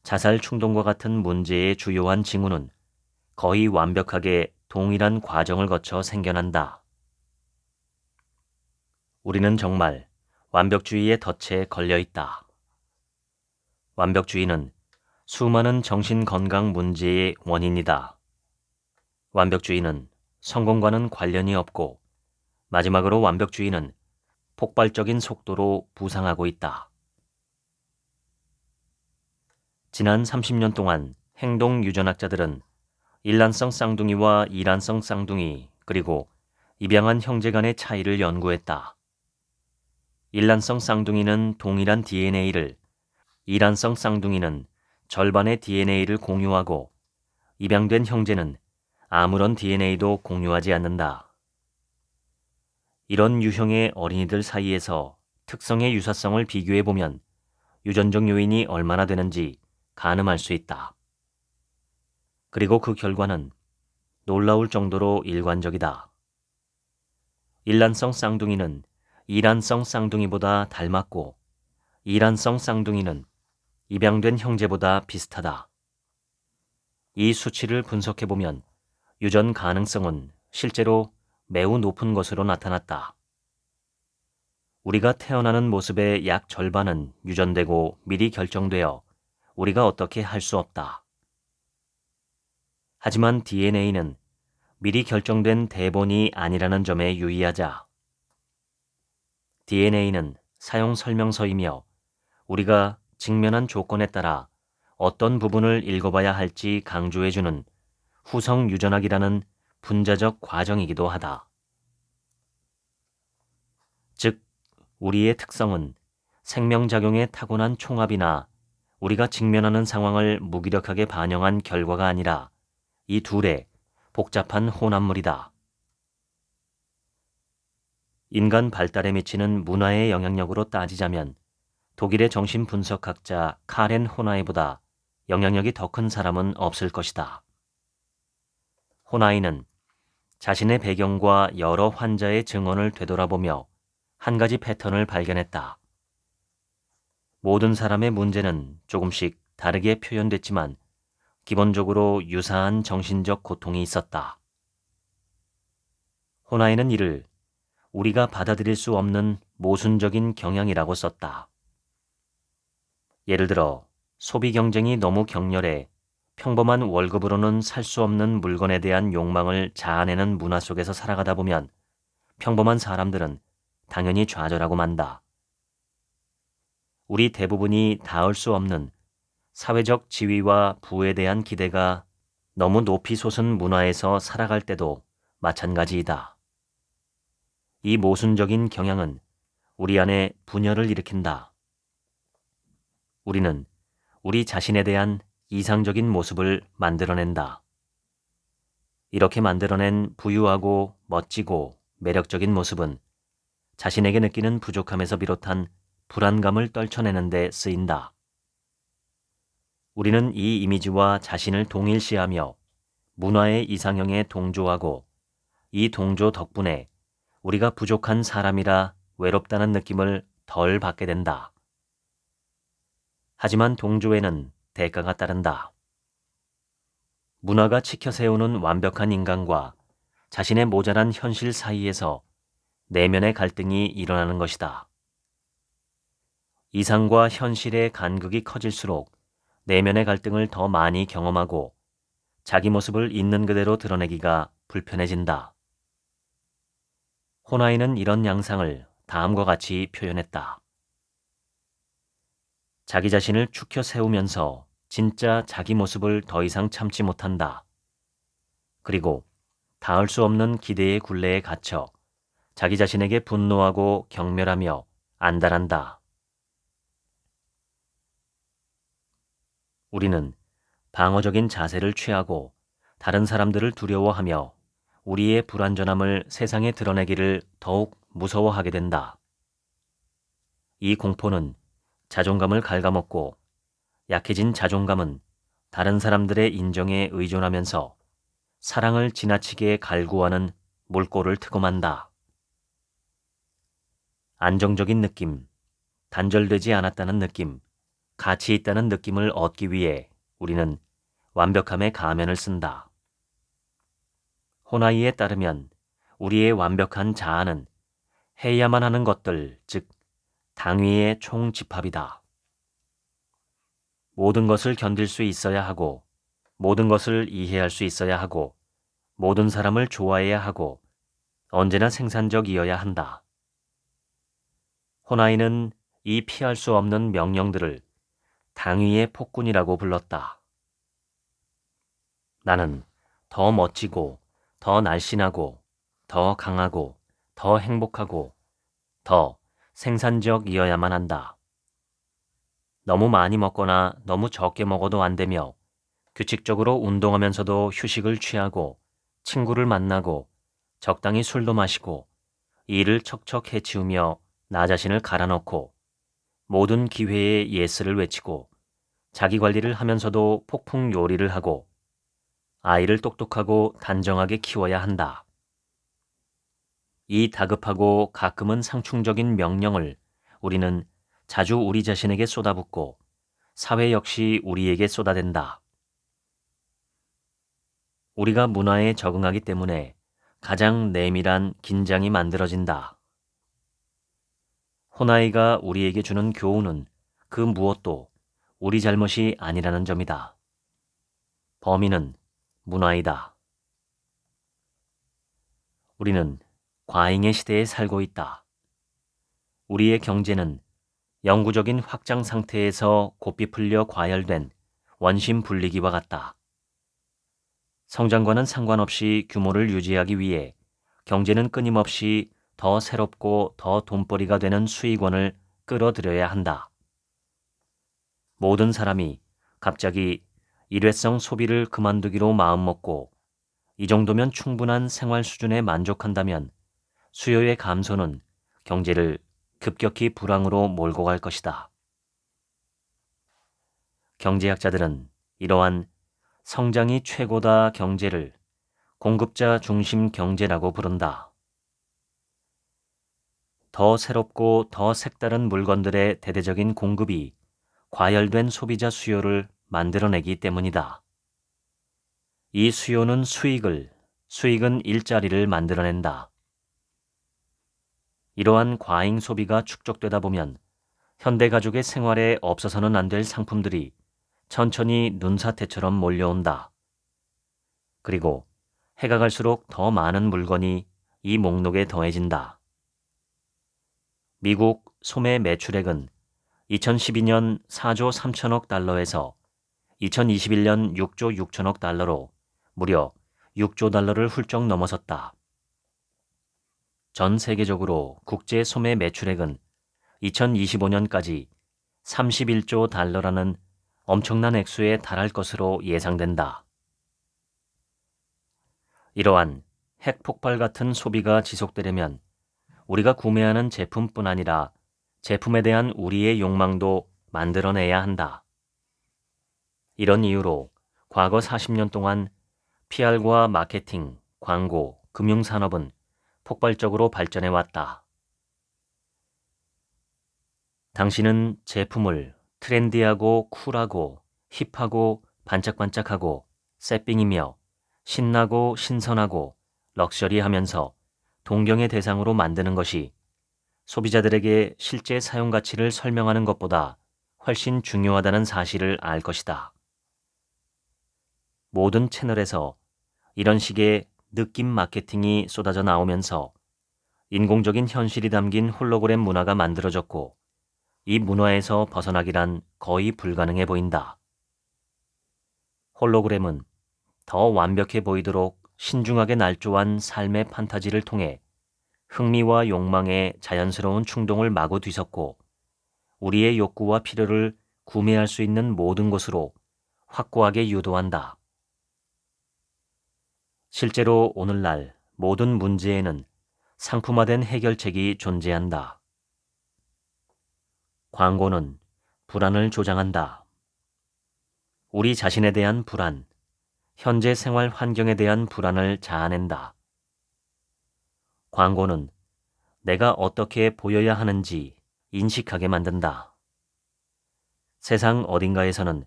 자살 충동과 같은 문제의 주요한 징후는 거의 완벽하게 동일한 과정을 거쳐 생겨난다. 우리는 정말 완벽주의의 덫에 걸려 있다. 완벽주의는 수많은 정신건강 문제의 원인이다. 완벽주의는 성공과는 관련이 없고 마지막으로 완벽주의는 폭발적인 속도로 부상하고 있다. 지난 30년 동안 행동유전학자들은 일란성 쌍둥이와 이란성 쌍둥이 그리고 입양한 형제 간의 차이를 연구했다. 일란성 쌍둥이는 동일한 DNA를, 이란성 쌍둥이는 절반의 DNA를 공유하고 입양된 형제는 아무런 DNA도 공유하지 않는다. 이런 유형의 어린이들 사이에서 특성의 유사성을 비교해보면 유전적 요인이 얼마나 되는지 가늠할 수 있다. 그리고 그 결과는 놀라울 정도로 일관적이다. 일란성 쌍둥이는 이란성 쌍둥이보다 닮았고 이란성 쌍둥이는 입양된 형제보다 비슷하다. 이 수치를 분석해보면 유전 가능성은 실제로 매우 높은 것으로 나타났다. 우리가 태어나는 모습의 약 절반은 유전되고 미리 결정되어 우리가 어떻게 할 수 없다. 하지만 DNA는 미리 결정된 대본이 아니라는 점에 유의하자. DNA는 사용 설명서이며 우리가 직면한 조건에 따라 어떤 부분을 읽어봐야 할지 강조해주는 후성 유전학이라는 분자적 과정이기도 하다. 즉, 우리의 특성은 생명작용의 타고난 총합이나 우리가 직면하는 상황을 무기력하게 반영한 결과가 아니라 이 둘의 복잡한 혼합물이다. 인간 발달에 미치는 문화의 영향력으로 따지자면 독일의 정신분석학자 카렌 호나이보다 영향력이 더 큰 사람은 없을 것이다. 호나이는 자신의 배경과 여러 환자의 증언을 되돌아보며 한 가지 패턴을 발견했다. 모든 사람의 문제는 조금씩 다르게 표현됐지만 기본적으로 유사한 정신적 고통이 있었다. 호나이는 이를 우리가 받아들일 수 없는 모순적인 경향이라고 썼다. 예를 들어 소비 경쟁이 너무 격렬해 평범한 월급으로는 살 수 없는 물건에 대한 욕망을 자아내는 문화 속에서 살아가다 보면 평범한 사람들은 당연히 좌절하고 만다. 우리 대부분이 닿을 수 없는 사회적 지위와 부에 대한 기대가 너무 높이 솟은 문화에서 살아갈 때도 마찬가지이다. 이 모순적인 경향은 우리 안에 분열을 일으킨다. 우리는 우리 자신에 대한 이상적인 모습을 만들어낸다. 이렇게 만들어낸 부유하고 멋지고 매력적인 모습은 자신에게 느끼는 부족함에서 비롯한 불안감을 떨쳐내는 데 쓰인다. 우리는 이 이미지와 자신을 동일시하며 문화의 이상형에 동조하고 이 동조 덕분에 우리가 부족한 사람이라 외롭다는 느낌을 덜 받게 된다. 하지만 동조에는 대가가 따른다. 문화가 치켜세우는 완벽한 인간과 자신의 모자란 현실 사이에서 내면의 갈등이 일어나는 것이다. 이상과 현실의 간극이 커질수록 내면의 갈등을 더 많이 경험하고 자기 모습을 있는 그대로 드러내기가 불편해진다. 호나이는 이런 양상을 다음과 같이 표현했다. 자기 자신을 축혀 세우면서 진짜 자기 모습을 더 이상 참지 못한다. 그리고 닿을 수 없는 기대의 굴레에 갇혀 자기 자신에게 분노하고 경멸하며 안달한다. 우리는 방어적인 자세를 취하고 다른 사람들을 두려워하며 우리의 불완전함을 세상에 드러내기를 더욱 무서워하게 된다. 이 공포는 자존감을 갉아먹고 약해진 자존감은 다른 사람들의 인정에 의존하면서 사랑을 지나치게 갈구하는 물꼬를 트고 만다. 안정적인 느낌, 단절되지 않았다는 느낌, 가치 있다는 느낌을 얻기 위해 우리는 완벽함의 가면을 쓴다. 호나이에 따르면 우리의 완벽한 자아는 해야만 하는 것들, 즉 당위의 총집합이다. 모든 것을 견딜 수 있어야 하고, 모든 것을 이해할 수 있어야 하고, 모든 사람을 좋아해야 하고, 언제나 생산적이어야 한다. 호나이는 이 피할 수 없는 명령들을 당위의 폭군이라고 불렀다. 나는 더 멋지고, 더 날씬하고, 더 강하고, 더 행복하고, 더 생산적이어야만 한다. 너무 많이 먹거나 너무 적게 먹어도 안 되며 규칙적으로 운동하면서도 휴식을 취하고 친구를 만나고 적당히 술도 마시고 일을 척척 해치우며 나 자신을 갈아넣고 모든 기회에 예스를 외치고 자기 관리를 하면서도 폭풍 요리를 하고 아이를 똑똑하고 단정하게 키워야 한다. 이 다급하고 가끔은 상충적인 명령을 우리는 자주 우리 자신에게 쏟아붓고 사회 역시 우리에게 쏟아댄다. 우리가 문화에 적응하기 때문에 가장 내밀한 긴장이 만들어진다. 호나이가 우리에게 주는 교훈은 그 무엇도 우리 잘못이 아니라는 점이다. 범인은 문화이다. 우리는 과잉의 시대에 살고 있다. 우리의 경제는 영구적인 확장 상태에서 고삐 풀려 과열된 원심 분리기와 같다. 성장과는 상관없이 규모를 유지하기 위해 경제는 끊임없이 더 새롭고 더 돈벌이가 되는 수익원을 끌어들여야 한다. 모든 사람이 갑자기 일회성 소비를 그만두기로 마음먹고 이 정도면 충분한 생활 수준에 만족한다면 수요의 감소는 경제를 급격히 불황으로 몰고 갈 것이다. 경제학자들은 이러한 성장이 최고다 경제를 공급자 중심 경제라고 부른다. 더 새롭고 더 색다른 물건들의 대대적인 공급이 과열된 소비자 수요를 만들어내기 때문이다. 이 수요는 수익은 일자리를 만들어낸다. 이러한 과잉 소비가 축적되다 보면 현대 가족의 생활에 없어서는 안 될 상품들이 천천히 눈사태처럼 몰려온다. 그리고 해가 갈수록 더 많은 물건이 이 목록에 더해진다. 미국 소매 매출액은 2012년 4조 3천억 달러에서 2021년 6조 6천억 달러로 무려 6조 달러를 훌쩍 넘어섰다. 전 세계적으로 국제 소매 매출액은 2025년까지 31조 달러라는 엄청난 액수에 달할 것으로 예상된다. 이러한 핵폭발 같은 소비가 지속되려면 우리가 구매하는 제품뿐 아니라 제품에 대한 우리의 욕망도 만들어내야 한다. 이런 이유로 과거 40년 동안 PR과 마케팅, 광고, 금융산업은 폭발적으로 발전해왔다. 당신은 제품을 트렌디하고 쿨하고 힙하고 반짝반짝하고 새삥이며 신나고 신선하고 럭셔리하면서 동경의 대상으로 만드는 것이 소비자들에게 실제 사용 가치를 설명하는 것보다 훨씬 중요하다는 사실을 알 것이다. 모든 채널에서 이런 식의 느낌 마케팅이 쏟아져 나오면서 인공적인 현실이 담긴 홀로그램 문화가 만들어졌고 이 문화에서 벗어나기란 거의 불가능해 보인다. 홀로그램은 더 완벽해 보이도록 신중하게 날조한 삶의 판타지를 통해 흥미와 욕망의 자연스러운 충동을 마구 뒤섞고 우리의 욕구와 필요를 구매할 수 있는 모든 곳으로 확고하게 유도한다. 실제로 오늘날 모든 문제에는 상품화된 해결책이 존재한다. 광고는 불안을 조장한다. 우리 자신에 대한 불안, 현재 생활 환경에 대한 불안을 자아낸다. 광고는 내가 어떻게 보여야 하는지 인식하게 만든다. 세상 어딘가에서는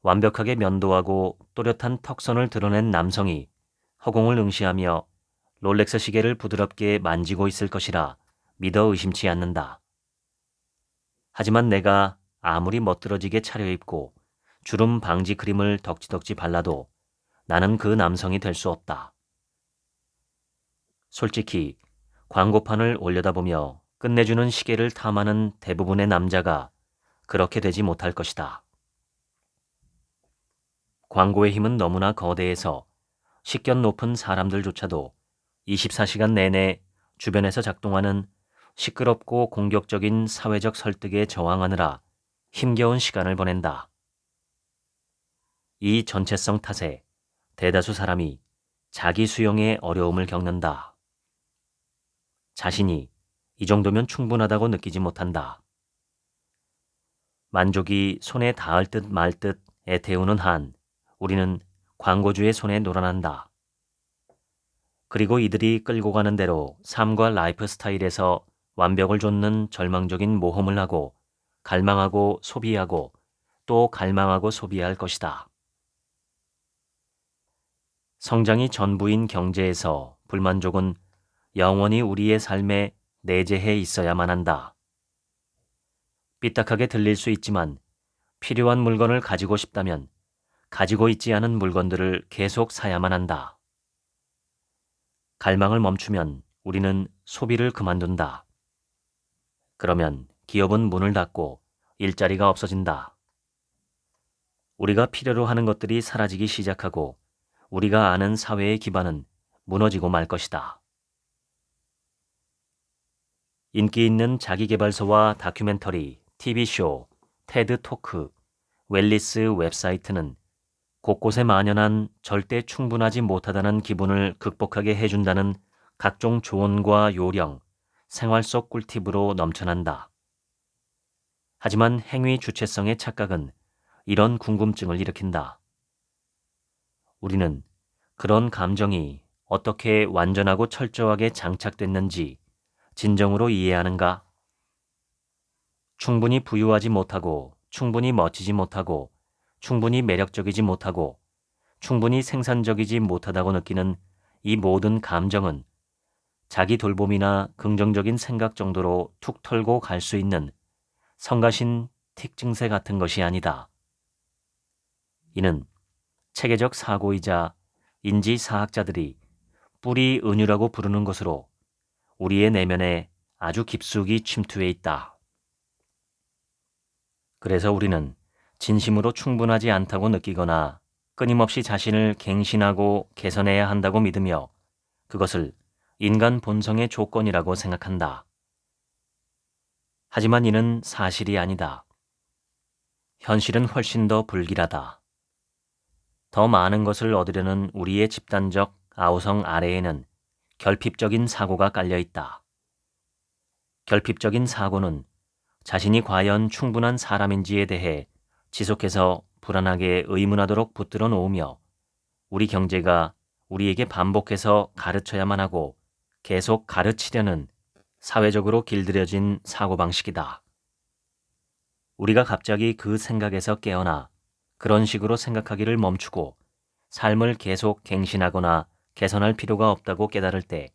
완벽하게 면도하고 또렷한 턱선을 드러낸 남성이 허공을 응시하며 롤렉스 시계를 부드럽게 만지고 있을 것이라 믿어 의심치 않는다. 하지만 내가 아무리 멋들어지게 차려입고 주름 방지 크림을 덕지덕지 발라도 나는 그 남성이 될 수 없다. 솔직히 광고판을 올려다보며 끝내주는 시계를 탐하는 대부분의 남자가 그렇게 되지 못할 것이다. 광고의 힘은 너무나 거대해서 식견 높은 사람들조차도 24시간 내내 주변에서 작동하는 시끄럽고 공격적인 사회적 설득에 저항하느라 힘겨운 시간을 보낸다. 이 전체성 탓에 대다수 사람이 자기 수용에 어려움을 겪는다. 자신이 이 정도면 충분하다고 느끼지 못한다. 만족이 손에 닿을 듯 말 듯 애태우는 한 우리는 광고주의 손에 놀아난다. 그리고 이들이 끌고 가는 대로 삶과 라이프 스타일에서 완벽을 좇는 절망적인 모험을 하고 갈망하고 소비하고 또 갈망하고 소비할 것이다. 성장이 전부인 경제에서 불만족은 영원히 우리의 삶에 내재해 있어야만 한다. 삐딱하게 들릴 수 있지만 필요한 물건을 가지고 싶다면 가지고 있지 않은 물건들을 계속 사야만 한다. 갈망을 멈추면 우리는 소비를 그만둔다. 그러면 기업은 문을 닫고 일자리가 없어진다. 우리가 필요로 하는 것들이 사라지기 시작하고 우리가 아는 사회의 기반은 무너지고 말 것이다. 인기 있는 자기계발서와 다큐멘터리, TV쇼, 테드 토크, 웰리스 웹사이트는 곳곳에 만연한 절대 충분하지 못하다는 기분을 극복하게 해준다는 각종 조언과 요령, 생활 속 꿀팁으로 넘쳐난다. 하지만 행위 주체성의 착각은 이런 궁금증을 일으킨다. 우리는 그런 감정이 어떻게 완전하고 철저하게 장착됐는지 진정으로 이해하는가? 충분히 부유하지 못하고, 충분히 멋지지 못하고, 충분히 매력적이지 못하고, 충분히 생산적이지 못하다고 느끼는 이 모든 감정은 자기 돌봄이나 긍정적인 생각 정도로 툭 털고 갈 수 있는 성가신 특징세 같은 것이 아니다. 이는 체계적 사고이자 인지사학자들이 뿌리 은유라고 부르는 것으로 우리의 내면에 아주 깊숙이 침투해 있다. 그래서 우리는 진심으로 충분하지 않다고 느끼거나 끊임없이 자신을 갱신하고 개선해야 한다고 믿으며 그것을 인간 본성의 조건이라고 생각한다. 하지만 이는 사실이 아니다. 현실은 훨씬 더 불길하다. 더 많은 것을 얻으려는 우리의 집단적 아우성 아래에는 결핍적인 사고가 깔려 있다. 결핍적인 사고는 자신이 과연 충분한 사람인지에 대해 지속해서 불안하게 의문하도록 붙들어 놓으며 우리 경제가 우리에게 반복해서 가르쳐야만 하고 계속 가르치려는 사회적으로 길들여진 사고방식이다. 우리가 갑자기 그 생각에서 깨어나 그런 식으로 생각하기를 멈추고 삶을 계속 갱신하거나 개선할 필요가 없다고 깨달을 때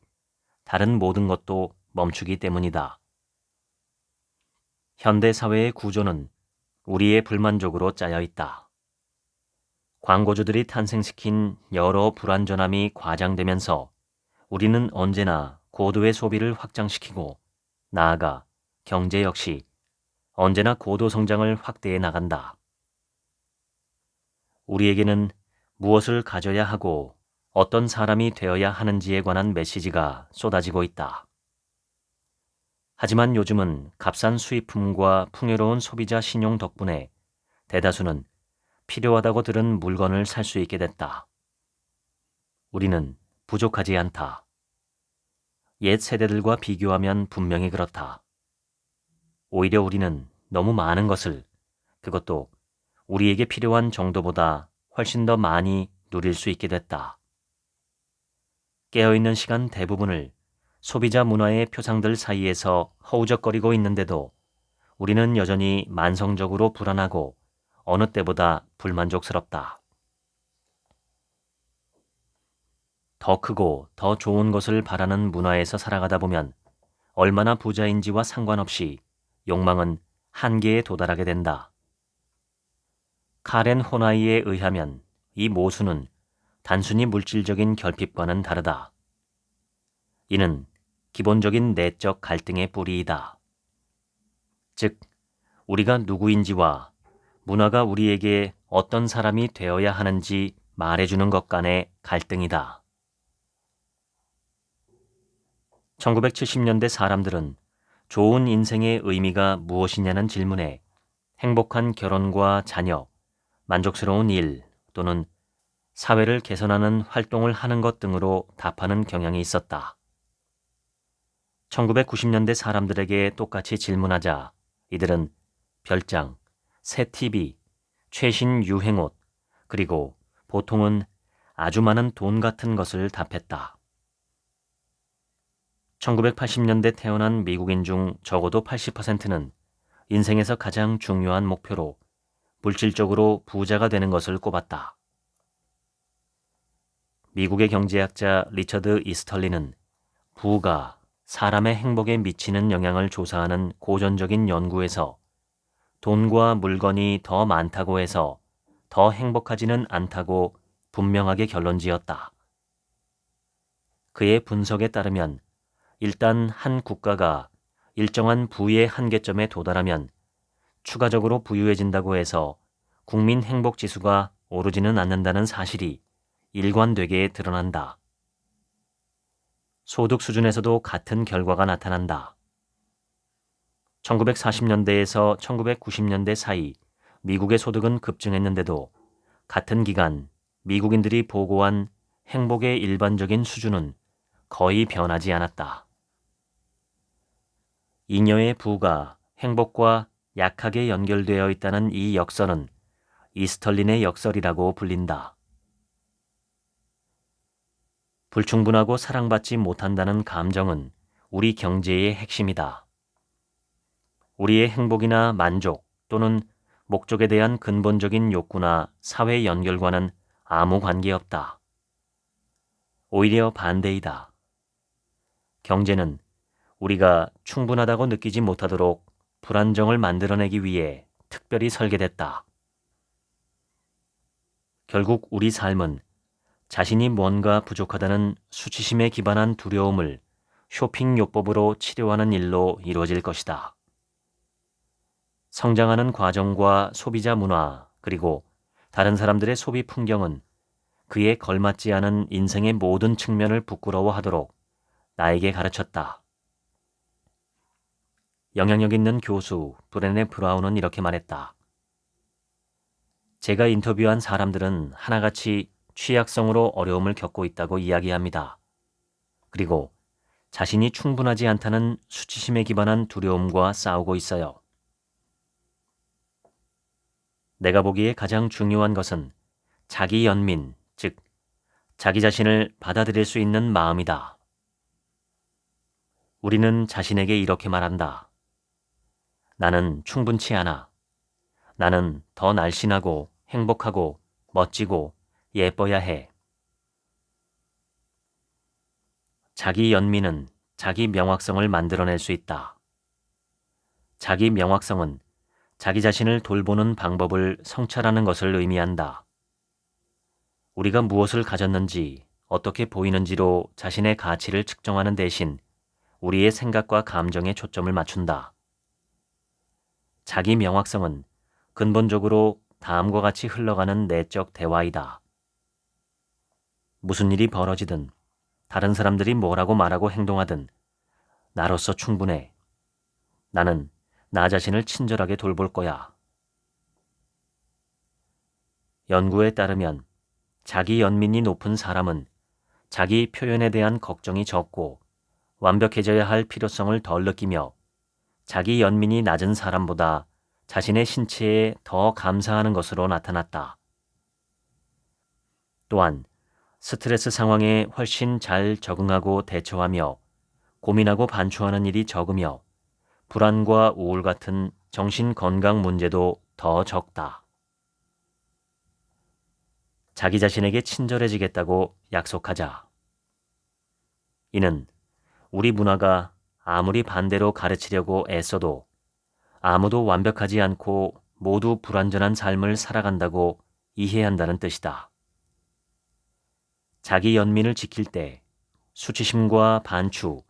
다른 모든 것도 멈추기 때문이다. 현대 사회의 구조는 우리의 불만족으로 짜여 있다. 광고주들이 탄생시킨 여러 불완전함이 과장되면서 우리는 언제나 고도의 소비를 확장시키고 나아가 경제 역시 언제나 고도 성장을 확대해 나간다. 우리에게는 무엇을 가져야 하고 어떤 사람이 되어야 하는지에 관한 메시지가 쏟아지고 있다. 하지만 요즘은 값싼 수입품과 풍요로운 소비자 신용 덕분에 대다수는 필요하다고 들은 물건을 살 수 있게 됐다. 우리는 부족하지 않다. 옛 세대들과 비교하면 분명히 그렇다. 오히려 우리는 너무 많은 것을, 그것도 우리에게 필요한 정도보다 훨씬 더 많이 누릴 수 있게 됐다. 깨어있는 시간 대부분을 소비자 문화의 표상들 사이에서 허우적거리고 있는데도 우리는 여전히 만성적으로 불안하고 어느 때보다 불만족스럽다. 더 크고 더 좋은 것을 바라는 문화에서 살아가다 보면 얼마나 부자인지와 상관없이 욕망은 한계에 도달하게 된다. 카렌 호나이에 의하면 이 모순은 단순히 물질적인 결핍과는 다르다. 이는 기본적인 내적 갈등의 뿌리이다. 즉, 우리가 누구인지와 문화가 우리에게 어떤 사람이 되어야 하는지 말해주는 것 간의 갈등이다. 1970년대 사람들은 좋은 인생의 의미가 무엇이냐는 질문에 행복한 결혼과 자녀, 만족스러운 일 또는 사회를 개선하는 활동을 하는 것 등으로 답하는 경향이 있었다. 1990년대 사람들에게 똑같이 질문하자 이들은 별장, 새 TV, 최신 유행옷, 그리고 보통은 아주 많은 돈 같은 것을 답했다. 1980년대 태어난 미국인 중 적어도 80%는 인생에서 가장 중요한 목표로 물질적으로 부자가 되는 것을 꼽았다. 미국의 경제학자 리처드 이스털리는 부가 사람의 행복에 미치는 영향을 조사하는 고전적인 연구에서 돈과 물건이 더 많다고 해서 더 행복하지는 않다고 분명하게 결론지었다. 그의 분석에 따르면 일단 한 국가가 일정한 부의 한계점에 도달하면 추가적으로 부유해진다고 해서 국민 행복 지수가 오르지는 않는다는 사실이 일관되게 드러난다. 소득 수준에서도 같은 결과가 나타난다. 1940년대에서 1990년대 사이 미국의 소득은 급증했는데도 같은 기간 미국인들이 보고한 행복의 일반적인 수준은 거의 변하지 않았다. 잉여의 부가 행복과 약하게 연결되어 있다는 이 역설은 이스털린의 역설이라고 불린다. 불충분하고 사랑받지 못한다는 감정은 우리 경제의 핵심이다. 우리의 행복이나 만족 또는 목적에 대한 근본적인 욕구나 사회 연결과는 아무 관계없다. 오히려 반대이다. 경제는 우리가 충분하다고 느끼지 못하도록 불안정을 만들어내기 위해 특별히 설계됐다. 결국 우리 삶은 자신이 뭔가 부족하다는 수치심에 기반한 두려움을 쇼핑요법으로 치료하는 일로 이루어질 것이다. 성장하는 과정과 소비자 문화 그리고 다른 사람들의 소비 풍경은 그에 걸맞지 않은 인생의 모든 측면을 부끄러워하도록 나에게 가르쳤다. 영향력 있는 교수 브레네 브라운은 이렇게 말했다. 제가 인터뷰한 사람들은 하나같이 취약성으로 어려움을 겪고 있다고 이야기합니다. 그리고 자신이 충분하지 않다는 수치심에 기반한 두려움과 싸우고 있어요. 내가 보기에 가장 중요한 것은 자기 연민, 즉 자기 자신을 받아들일 수 있는 마음이다. 우리는 자신에게 이렇게 말한다. 나는 충분치 않아. 나는 더 날씬하고 행복하고 멋지고 예뻐야 해. 자기 연민은 자기 명확성을 만들어낼 수 있다. 자기 명확성은 자기 자신을 돌보는 방법을 성찰하는 것을 의미한다. 우리가 무엇을 가졌는지, 어떻게 보이는지로 자신의 가치를 측정하는 대신 우리의 생각과 감정에 초점을 맞춘다. 자기 명확성은 근본적으로 다음과 같이 흘러가는 내적 대화이다. 무슨 일이 벌어지든 다른 사람들이 뭐라고 말하고 행동하든 나로서 충분해. 나는 나 자신을 친절하게 돌볼 거야. 연구에 따르면 자기 연민이 높은 사람은 자기 표현에 대한 걱정이 적고 완벽해져야 할 필요성을 덜 느끼며 자기 연민이 낮은 사람보다 자신의 신체에 더 감사하는 것으로 나타났다. 또한 스트레스 상황에 훨씬 잘 적응하고 대처하며 고민하고 반추하는 일이 적으며 불안과 우울 같은 정신 건강 문제도 더 적다. 자기 자신에게 친절해지겠다고 약속하자. 이는 우리 문화가 아무리 반대로 가르치려고 애써도 아무도 완벽하지 않고 모두 불완전한 삶을 살아간다고 이해한다는 뜻이다. 자기 연민을 지킬 때 수치심과 반추,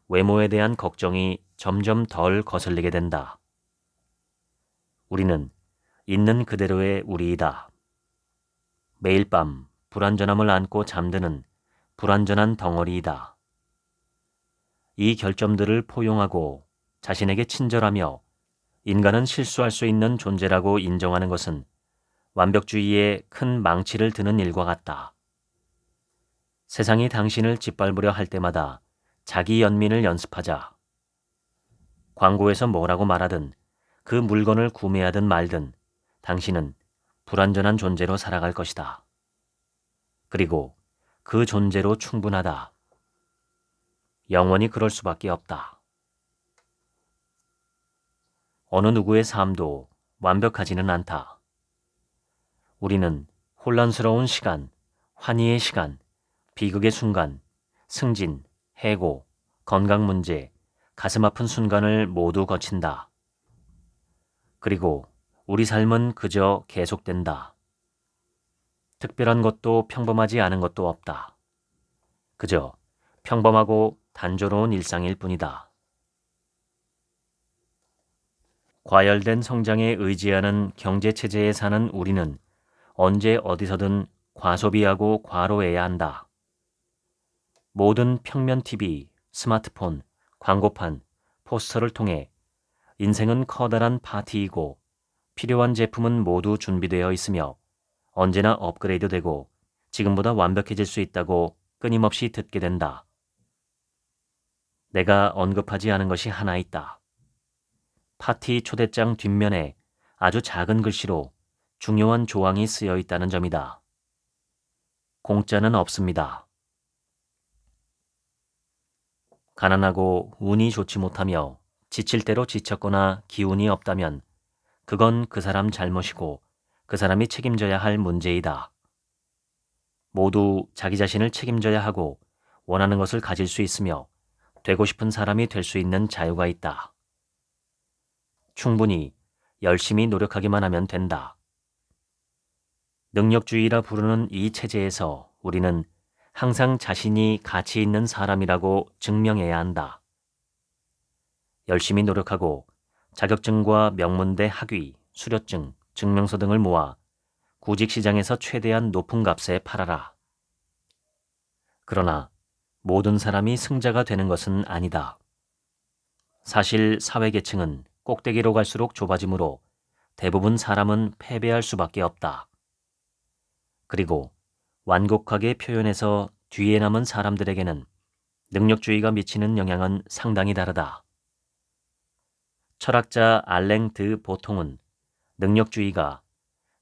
외모에 대한 걱정이 점점 덜 거슬리게 된다. 우리는 있는 그대로의 우리이다. 매일 밤 불완전함을 안고 잠드는 불완전한 덩어리이다. 이 결점들을 포용하고 자신에게 친절하며 인간은 실수할 수 있는 존재라고 인정하는 것은 완벽주의에 큰 망치를 드는 일과 같다. 세상이 당신을 짓밟으려 할 때마다 자기 연민을 연습하자. 광고에서 뭐라고 말하든 그 물건을 구매하든 말든 당신은 불완전한 존재로 살아갈 것이다. 그리고 그 존재로 충분하다. 영원히 그럴 수밖에 없다. 어느 누구의 삶도 완벽하지는 않다. 우리는 혼란스러운 시간, 환희의 시간, 비극의 순간, 승진, 해고, 건강 문제, 가슴 아픈 순간을 모두 거친다. 그리고 우리 삶은 그저 계속된다. 특별한 것도 평범하지 않은 것도 없다. 그저 평범하고 단조로운 일상일 뿐이다. 과열된 성장에 의지하는 경제체제에 사는 우리는 언제 어디서든 과소비하고 과로해야 한다. 모든 평면 TV, 스마트폰, 광고판, 포스터를 통해 인생은 커다란 파티이고 필요한 제품은 모두 준비되어 있으며 언제나 업그레이드되고 지금보다 완벽해질 수 있다고 끊임없이 듣게 된다. 내가 언급하지 않은 것이 하나 있다. 파티 초대장 뒷면에 아주 작은 글씨로 중요한 조항이 쓰여 있다는 점이다. 공짜는 없습니다. 가난하고 운이 좋지 못하며 지칠 대로 지쳤거나 기운이 없다면 그건 그 사람 잘못이고 그 사람이 책임져야 할 문제이다. 모두 자기 자신을 책임져야 하고 원하는 것을 가질 수 있으며 되고 싶은 사람이 될 수 있는 자유가 있다. 충분히 열심히 노력하기만 하면 된다. 능력주의라 부르는 이 체제에서 우리는 항상 자신이 가치 있는 사람이라고 증명해야 한다. 열심히 노력하고 자격증과 명문대 학위, 수료증, 증명서 등을 모아 구직시장에서 최대한 높은 값에 팔아라. 그러나 모든 사람이 승자가 되는 것은 아니다. 사실 사회계층은 꼭대기로 갈수록 좁아지므로 대부분 사람은 패배할 수밖에 없다. 그리고 완곡하게 표현해서 뒤에 남은 사람들에게는 능력주의가 미치는 영향은 상당히 다르다. 철학자 알랭 드 보통은 능력주의가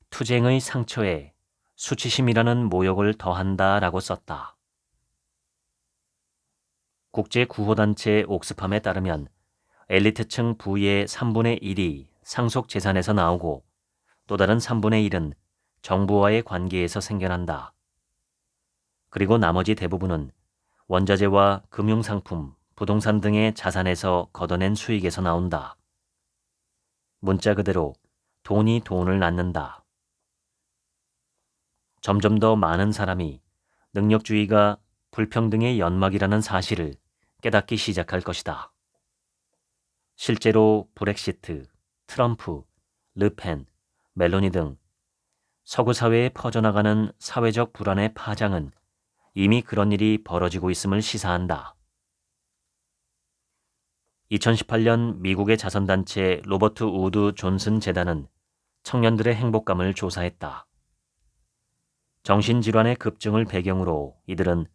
투쟁의 상처에 수치심이라는 모욕을 더한다라고 썼다. 국제구호단체 옥스팜에 따르면 엘리트층 부의 3분의 1이 상속 재산에서 나오고 또 다른 3분의 1은 정부와의 관계에서 생겨난다. 그리고 나머지 대부분은 원자재와 금융상품, 부동산 등의 자산에서 걷어낸 수익에서 나온다. 문자 그대로 돈이 돈을 낳는다. 점점 더 많은 사람이 능력주의가 불평등의 연막이라는 사실을 깨닫기 시작할 것이다. 실제로 브렉시트, 트럼프, 르펜, 멜로니 등 서구 사회에 퍼져나가는 사회적 불안의 파장은 이미 그런 일이 벌어지고 있음을 시사한다. 2018년 미국의 자선단체 로버트 우드 존슨 재단은 청년들의 행복감을 조사했다. 정신질환의 급증을 배경으로 이들은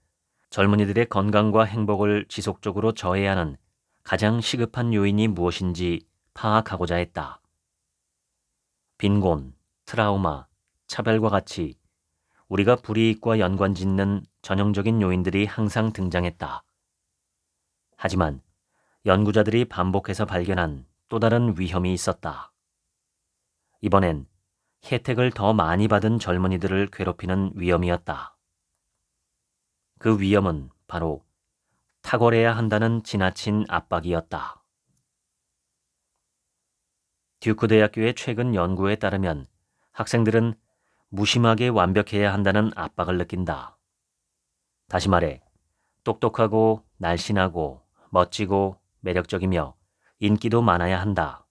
젊은이들의 건강과 행복을 지속적으로 저해하는 가장 시급한 요인이 무엇인지 파악하고자 했다. 빈곤, 트라우마, 차별과 같이 우리가 불이익과 연관짓는 전형적인 요인들이 항상 등장했다. 하지만 연구자들이 반복해서 발견한 또 다른 위험이 있었다. 이번엔 혜택을 더 많이 받은 젊은이들을 괴롭히는 위험이었다. 그 위험은 바로 탁월해야 한다는 지나친 압박이었다. 듀크 대학교의 최근 연구에 따르면 학생들은 무심하게 완벽해야 한다는 압박을 느낀다. 다시 말해, 똑똑하고 날씬하고 멋지고 매력적이며 인기도 많아야 한다.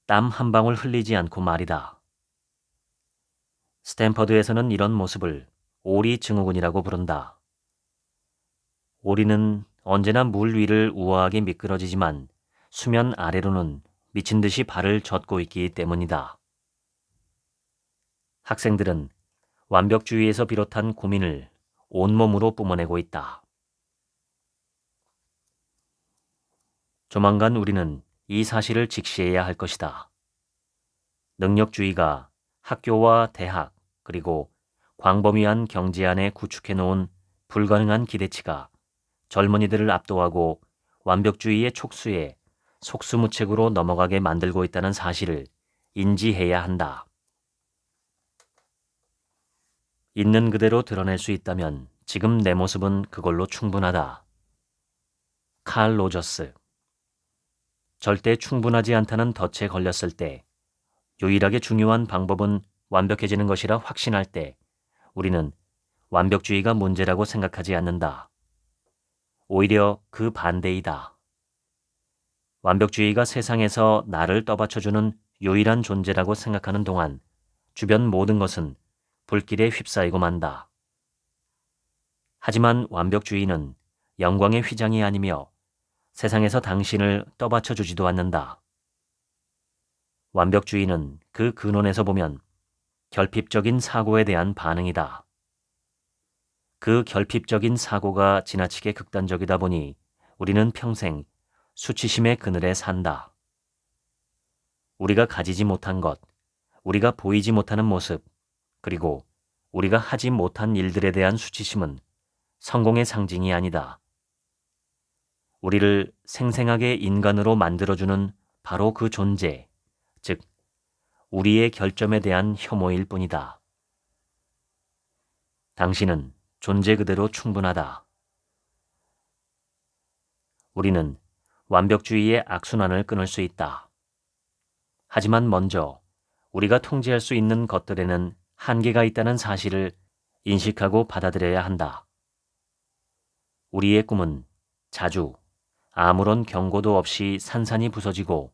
땀 한 방울 흘리지 않고 말이다. 스탠퍼드에서는 이런 모습을 오리 증후군이라고 부른다. 오리는 언제나 물 위를 우아하게 미끄러지지만 수면 아래로는 미친 듯이 발을 젓고 있기 때문이다. 학생들은 완벽주의에서 비롯한 고민을 온몸으로 뿜어내고 있다. 조만간 우리는 이 사실을 직시해야 할 것이다. 능력주의가 학교와 대학 그리고 광범위한 경제 안에 구축해놓은 불가능한 기대치가 젊은이들을 압도하고 완벽주의의 촉수에 속수무책으로 넘어가게 만들고 있다는 사실을 인지해야 한다. 있는 그대로 드러낼 수 있다면 지금 내 모습은 그걸로 충분하다. 칼 로저스. 절대 충분하지 않다는 덫에 걸렸을 때 유일하게 중요한 방법은 완벽해지는 것이라 확신할 때 우리는 완벽주의가 문제라고 생각하지 않는다. 오히려 그 반대이다. 완벽주의가 세상에서 나를 떠받쳐주는 유일한 존재라고 생각하는 동안 주변 모든 것은 불길에 휩싸이고 만다. 하지만 완벽주의는 영광의 휘장이 아니며 세상에서 당신을 떠받쳐주지도 않는다. 완벽주의는 그 근원에서 보면 결핍적인 사고에 대한 반응이다. 그 결핍적인 사고가 지나치게 극단적이다 보니 우리는 평생 수치심의 그늘에 산다. 우리가 가지지 못한 것, 우리가 보이지 못하는 모습, 그리고 우리가 하지 못한 일들에 대한 수치심은 성공의 상징이 아니다. 우리를 생생하게 인간으로 만들어주는 바로 그 존재, 즉 우리의 결점에 대한 혐오일 뿐이다. 당신은 존재 그대로 충분하다. 우리는 완벽주의의 악순환을 끊을 수 있다. 하지만 먼저 우리가 통제할 수 있는 것들에는 한계가 있다는 사실을 인식하고 받아들여야 한다. 우리의 꿈은 자주 아무런 경고도 없이 산산이 부서지고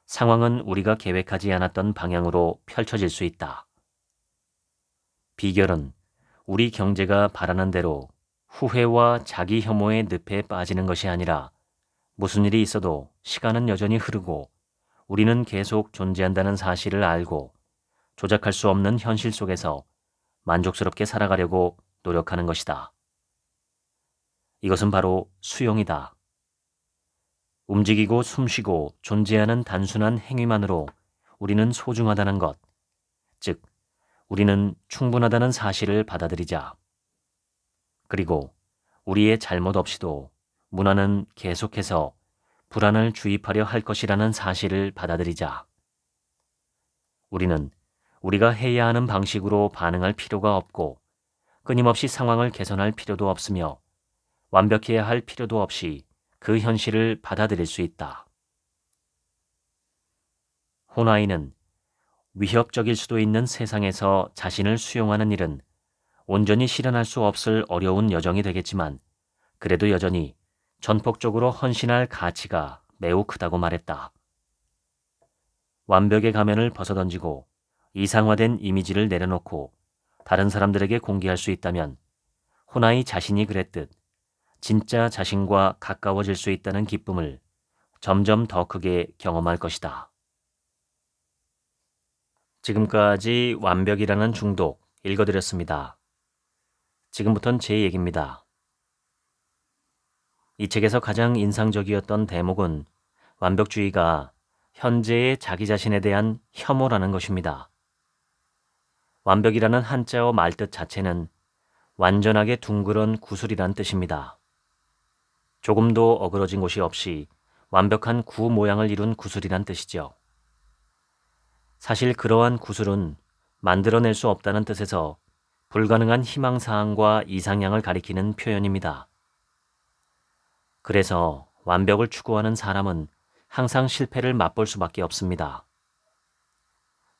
상황은 우리가 계획하지 않았던 방향으로 펼쳐질 수 있다. 비결은 우리 경제가 바라는 대로 후회와 자기 혐오의 늪에 빠지는 것이 아니라 무슨 일이 있어도 시간은 여전히 흐르고 우리는 계속 존재한다는 사실을 알고 조작할 수 없는 현실 속에서 만족스럽게 살아가려고 노력하는 것이다. 이것은 바로 수용이다. 움직이고 숨쉬고 존재하는 단순한 행위만으로 우리는 소중하다는 것, 즉 우리는 충분하다는 사실을 받아들이자. 그리고 우리의 잘못 없이도 문화는 계속해서 불안을 주입하려 할 것이라는 사실을 받아들이자. 우리는 우리가 해야 하는 방식으로 반응할 필요가 없고 끊임없이 상황을 개선할 필요도 없으며 완벽해야 할 필요도 없이 그 현실을 받아들일 수 있다. 호나이는 위협적일 수도 있는 세상에서 자신을 수용하는 일은 온전히 실현할 수 없을 어려운 여정이 되겠지만 그래도 여전히 전폭적으로 헌신할 가치가 매우 크다고 말했다. 완벽의 가면을 벗어던지고 이상화된 이미지를 내려놓고 다른 사람들에게 공개할 수 있다면 호나이 자신이 그랬듯 진짜 자신과 가까워질 수 있다는 기쁨을 점점 더 크게 경험할 것이다. 지금까지 완벽이라는 중독 읽어드렸습니다. 지금부턴 제 얘기입니다. 이 책에서 가장 인상적이었던 대목은 완벽주의가 현재의 자기 자신에 대한 혐오라는 것입니다. 완벽이라는 한자어 말뜻 자체는 완전하게 둥그런 구슬이란 뜻입니다. 조금도 어그러진 곳이 없이 완벽한 구 모양을 이룬 구슬이란 뜻이죠. 사실 그러한 구슬은 만들어낼 수 없다는 뜻에서 불가능한 희망사항과 이상향을 가리키는 표현입니다. 그래서 완벽을 추구하는 사람은 항상 실패를 맛볼 수밖에 없습니다.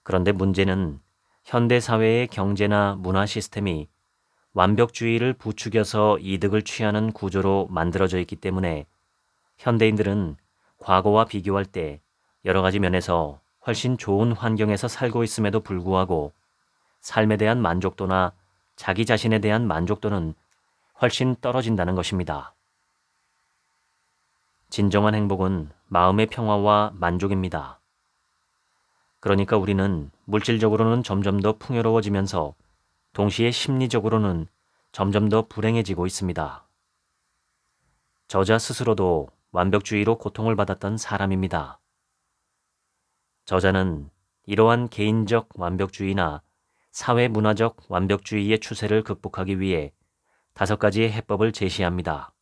그런데 문제는 현대사회의 경제나 문화 시스템이 완벽주의를 부추겨서 이득을 취하는 구조로 만들어져 있기 때문에 현대인들은 과거와 비교할 때 여러 가지 면에서 훨씬 좋은 환경에서 살고 있음에도 불구하고 삶에 대한 만족도나 자기 자신에 대한 만족도는 훨씬 떨어진다는 것입니다. 진정한 행복은 마음의 평화와 만족입니다. 그러니까 우리는 물질적으로는 점점 더 풍요로워지면서 동시에 심리적으로는 점점 더 불행해지고 있습니다. 저자 스스로도 완벽주의로 고통을 받았던 사람입니다. 저자는 이러한 개인적 완벽주의나 사회문화적 완벽주의의 추세를 극복하기 위해 5가지의 해법을 제시합니다.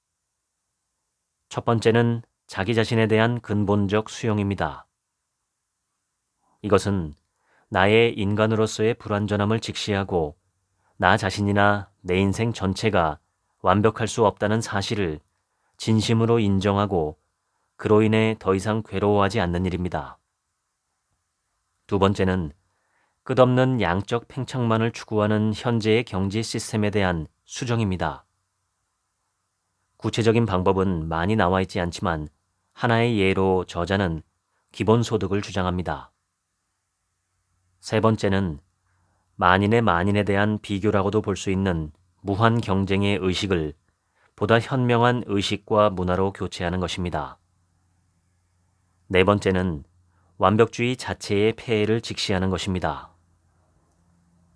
첫 번째는 자기 자신에 대한 근본적 수용입니다. 이것은 나의 인간으로서의 불완전함을 직시하고 나 자신이나 내 인생 전체가 완벽할 수 없다는 사실을 진심으로 인정하고 그로 인해 더 이상 괴로워하지 않는 일입니다. 두 번째는 끝없는 양적 팽창만을 추구하는 현재의 경제 시스템에 대한 수정입니다. 구체적인 방법은 많이 나와 있지 않지만 하나의 예로 저자는 기본소득을 주장합니다. 세 번째는 만인의 만인에 대한 비교라고도 볼 수 있는 무한 경쟁의 의식을 보다 현명한 의식과 문화로 교체하는 것입니다. 네 번째는 완벽주의 자체의 폐해를 직시하는 것입니다.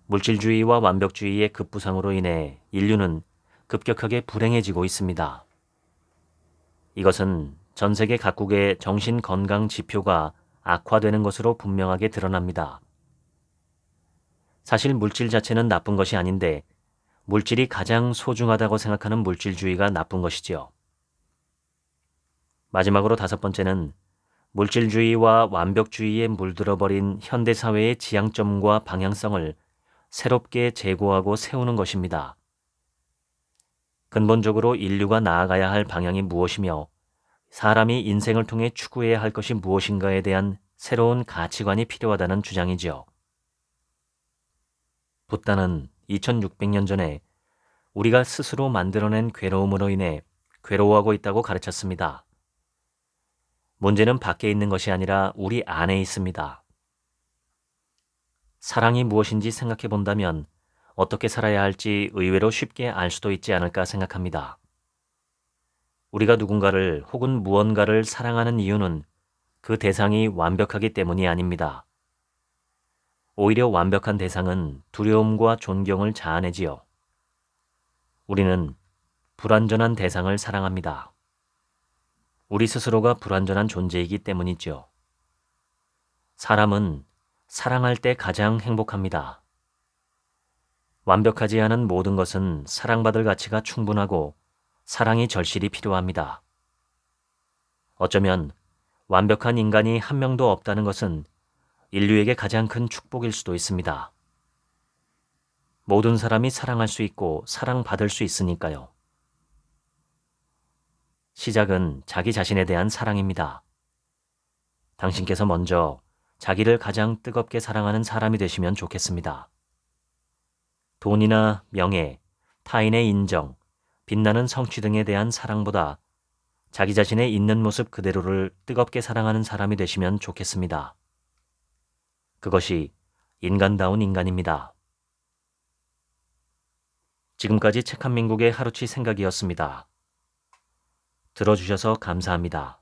물질주의와 완벽주의의 급부상으로 인해 인류는 급격하게 불행해지고 있습니다. 이것은 전 세계 각국의 정신건강 지표가 악화되는 것으로 분명하게 드러납니다. 사실 물질 자체는 나쁜 것이 아닌데 물질이 가장 소중하다고 생각하는 물질주의가 나쁜 것이지요. 마지막으로 다섯 번째는 물질주의와 완벽주의에 물들어버린 현대사회의 지향점과 방향성을 새롭게 재고하고 세우는 것입니다. 근본적으로 인류가 나아가야 할 방향이 무엇이며 사람이 인생을 통해 추구해야 할 것이 무엇인가에 대한 새로운 가치관이 필요하다는 주장이지요. 붓다는 2600년 전에 우리가 스스로 만들어낸 괴로움으로 인해 괴로워하고 있다고 가르쳤습니다. 문제는 밖에 있는 것이 아니라 우리 안에 있습니다. 사랑이 무엇인지 생각해 본다면 어떻게 살아야 할지 의외로 쉽게 알 수도 있지 않을까 생각합니다. 우리가 누군가를 혹은 무언가를 사랑하는 이유는 그 대상이 완벽하기 때문이 아닙니다. 오히려 완벽한 대상은 두려움과 존경을 자아내지요. 우리는 불완전한 대상을 사랑합니다. 우리 스스로가 불완전한 존재이기 때문이죠. 사람은 사랑할 때 가장 행복합니다. 완벽하지 않은 모든 것은 사랑받을 가치가 충분하고 사랑이 절실히 필요합니다. 어쩌면 완벽한 인간이 한 명도 없다는 것은 인류에게 가장 큰 축복일 수도 있습니다. 모든 사람이 사랑할 수 있고 사랑받을 수 있으니까요. 시작은 자기 자신에 대한 사랑입니다. 당신께서 먼저 자기를 가장 뜨겁게 사랑하는 사람이 되시면 좋겠습니다. 돈이나 명예, 타인의 인정, 빛나는 성취 등에 대한 사랑보다 자기 자신의 있는 모습 그대로를 뜨겁게 사랑하는 사람이 되시면 좋겠습니다. 그것이 인간다운 인간입니다. 지금까지 책 한 민국의 하루치 생각이었습니다. 들어주셔서 감사합니다.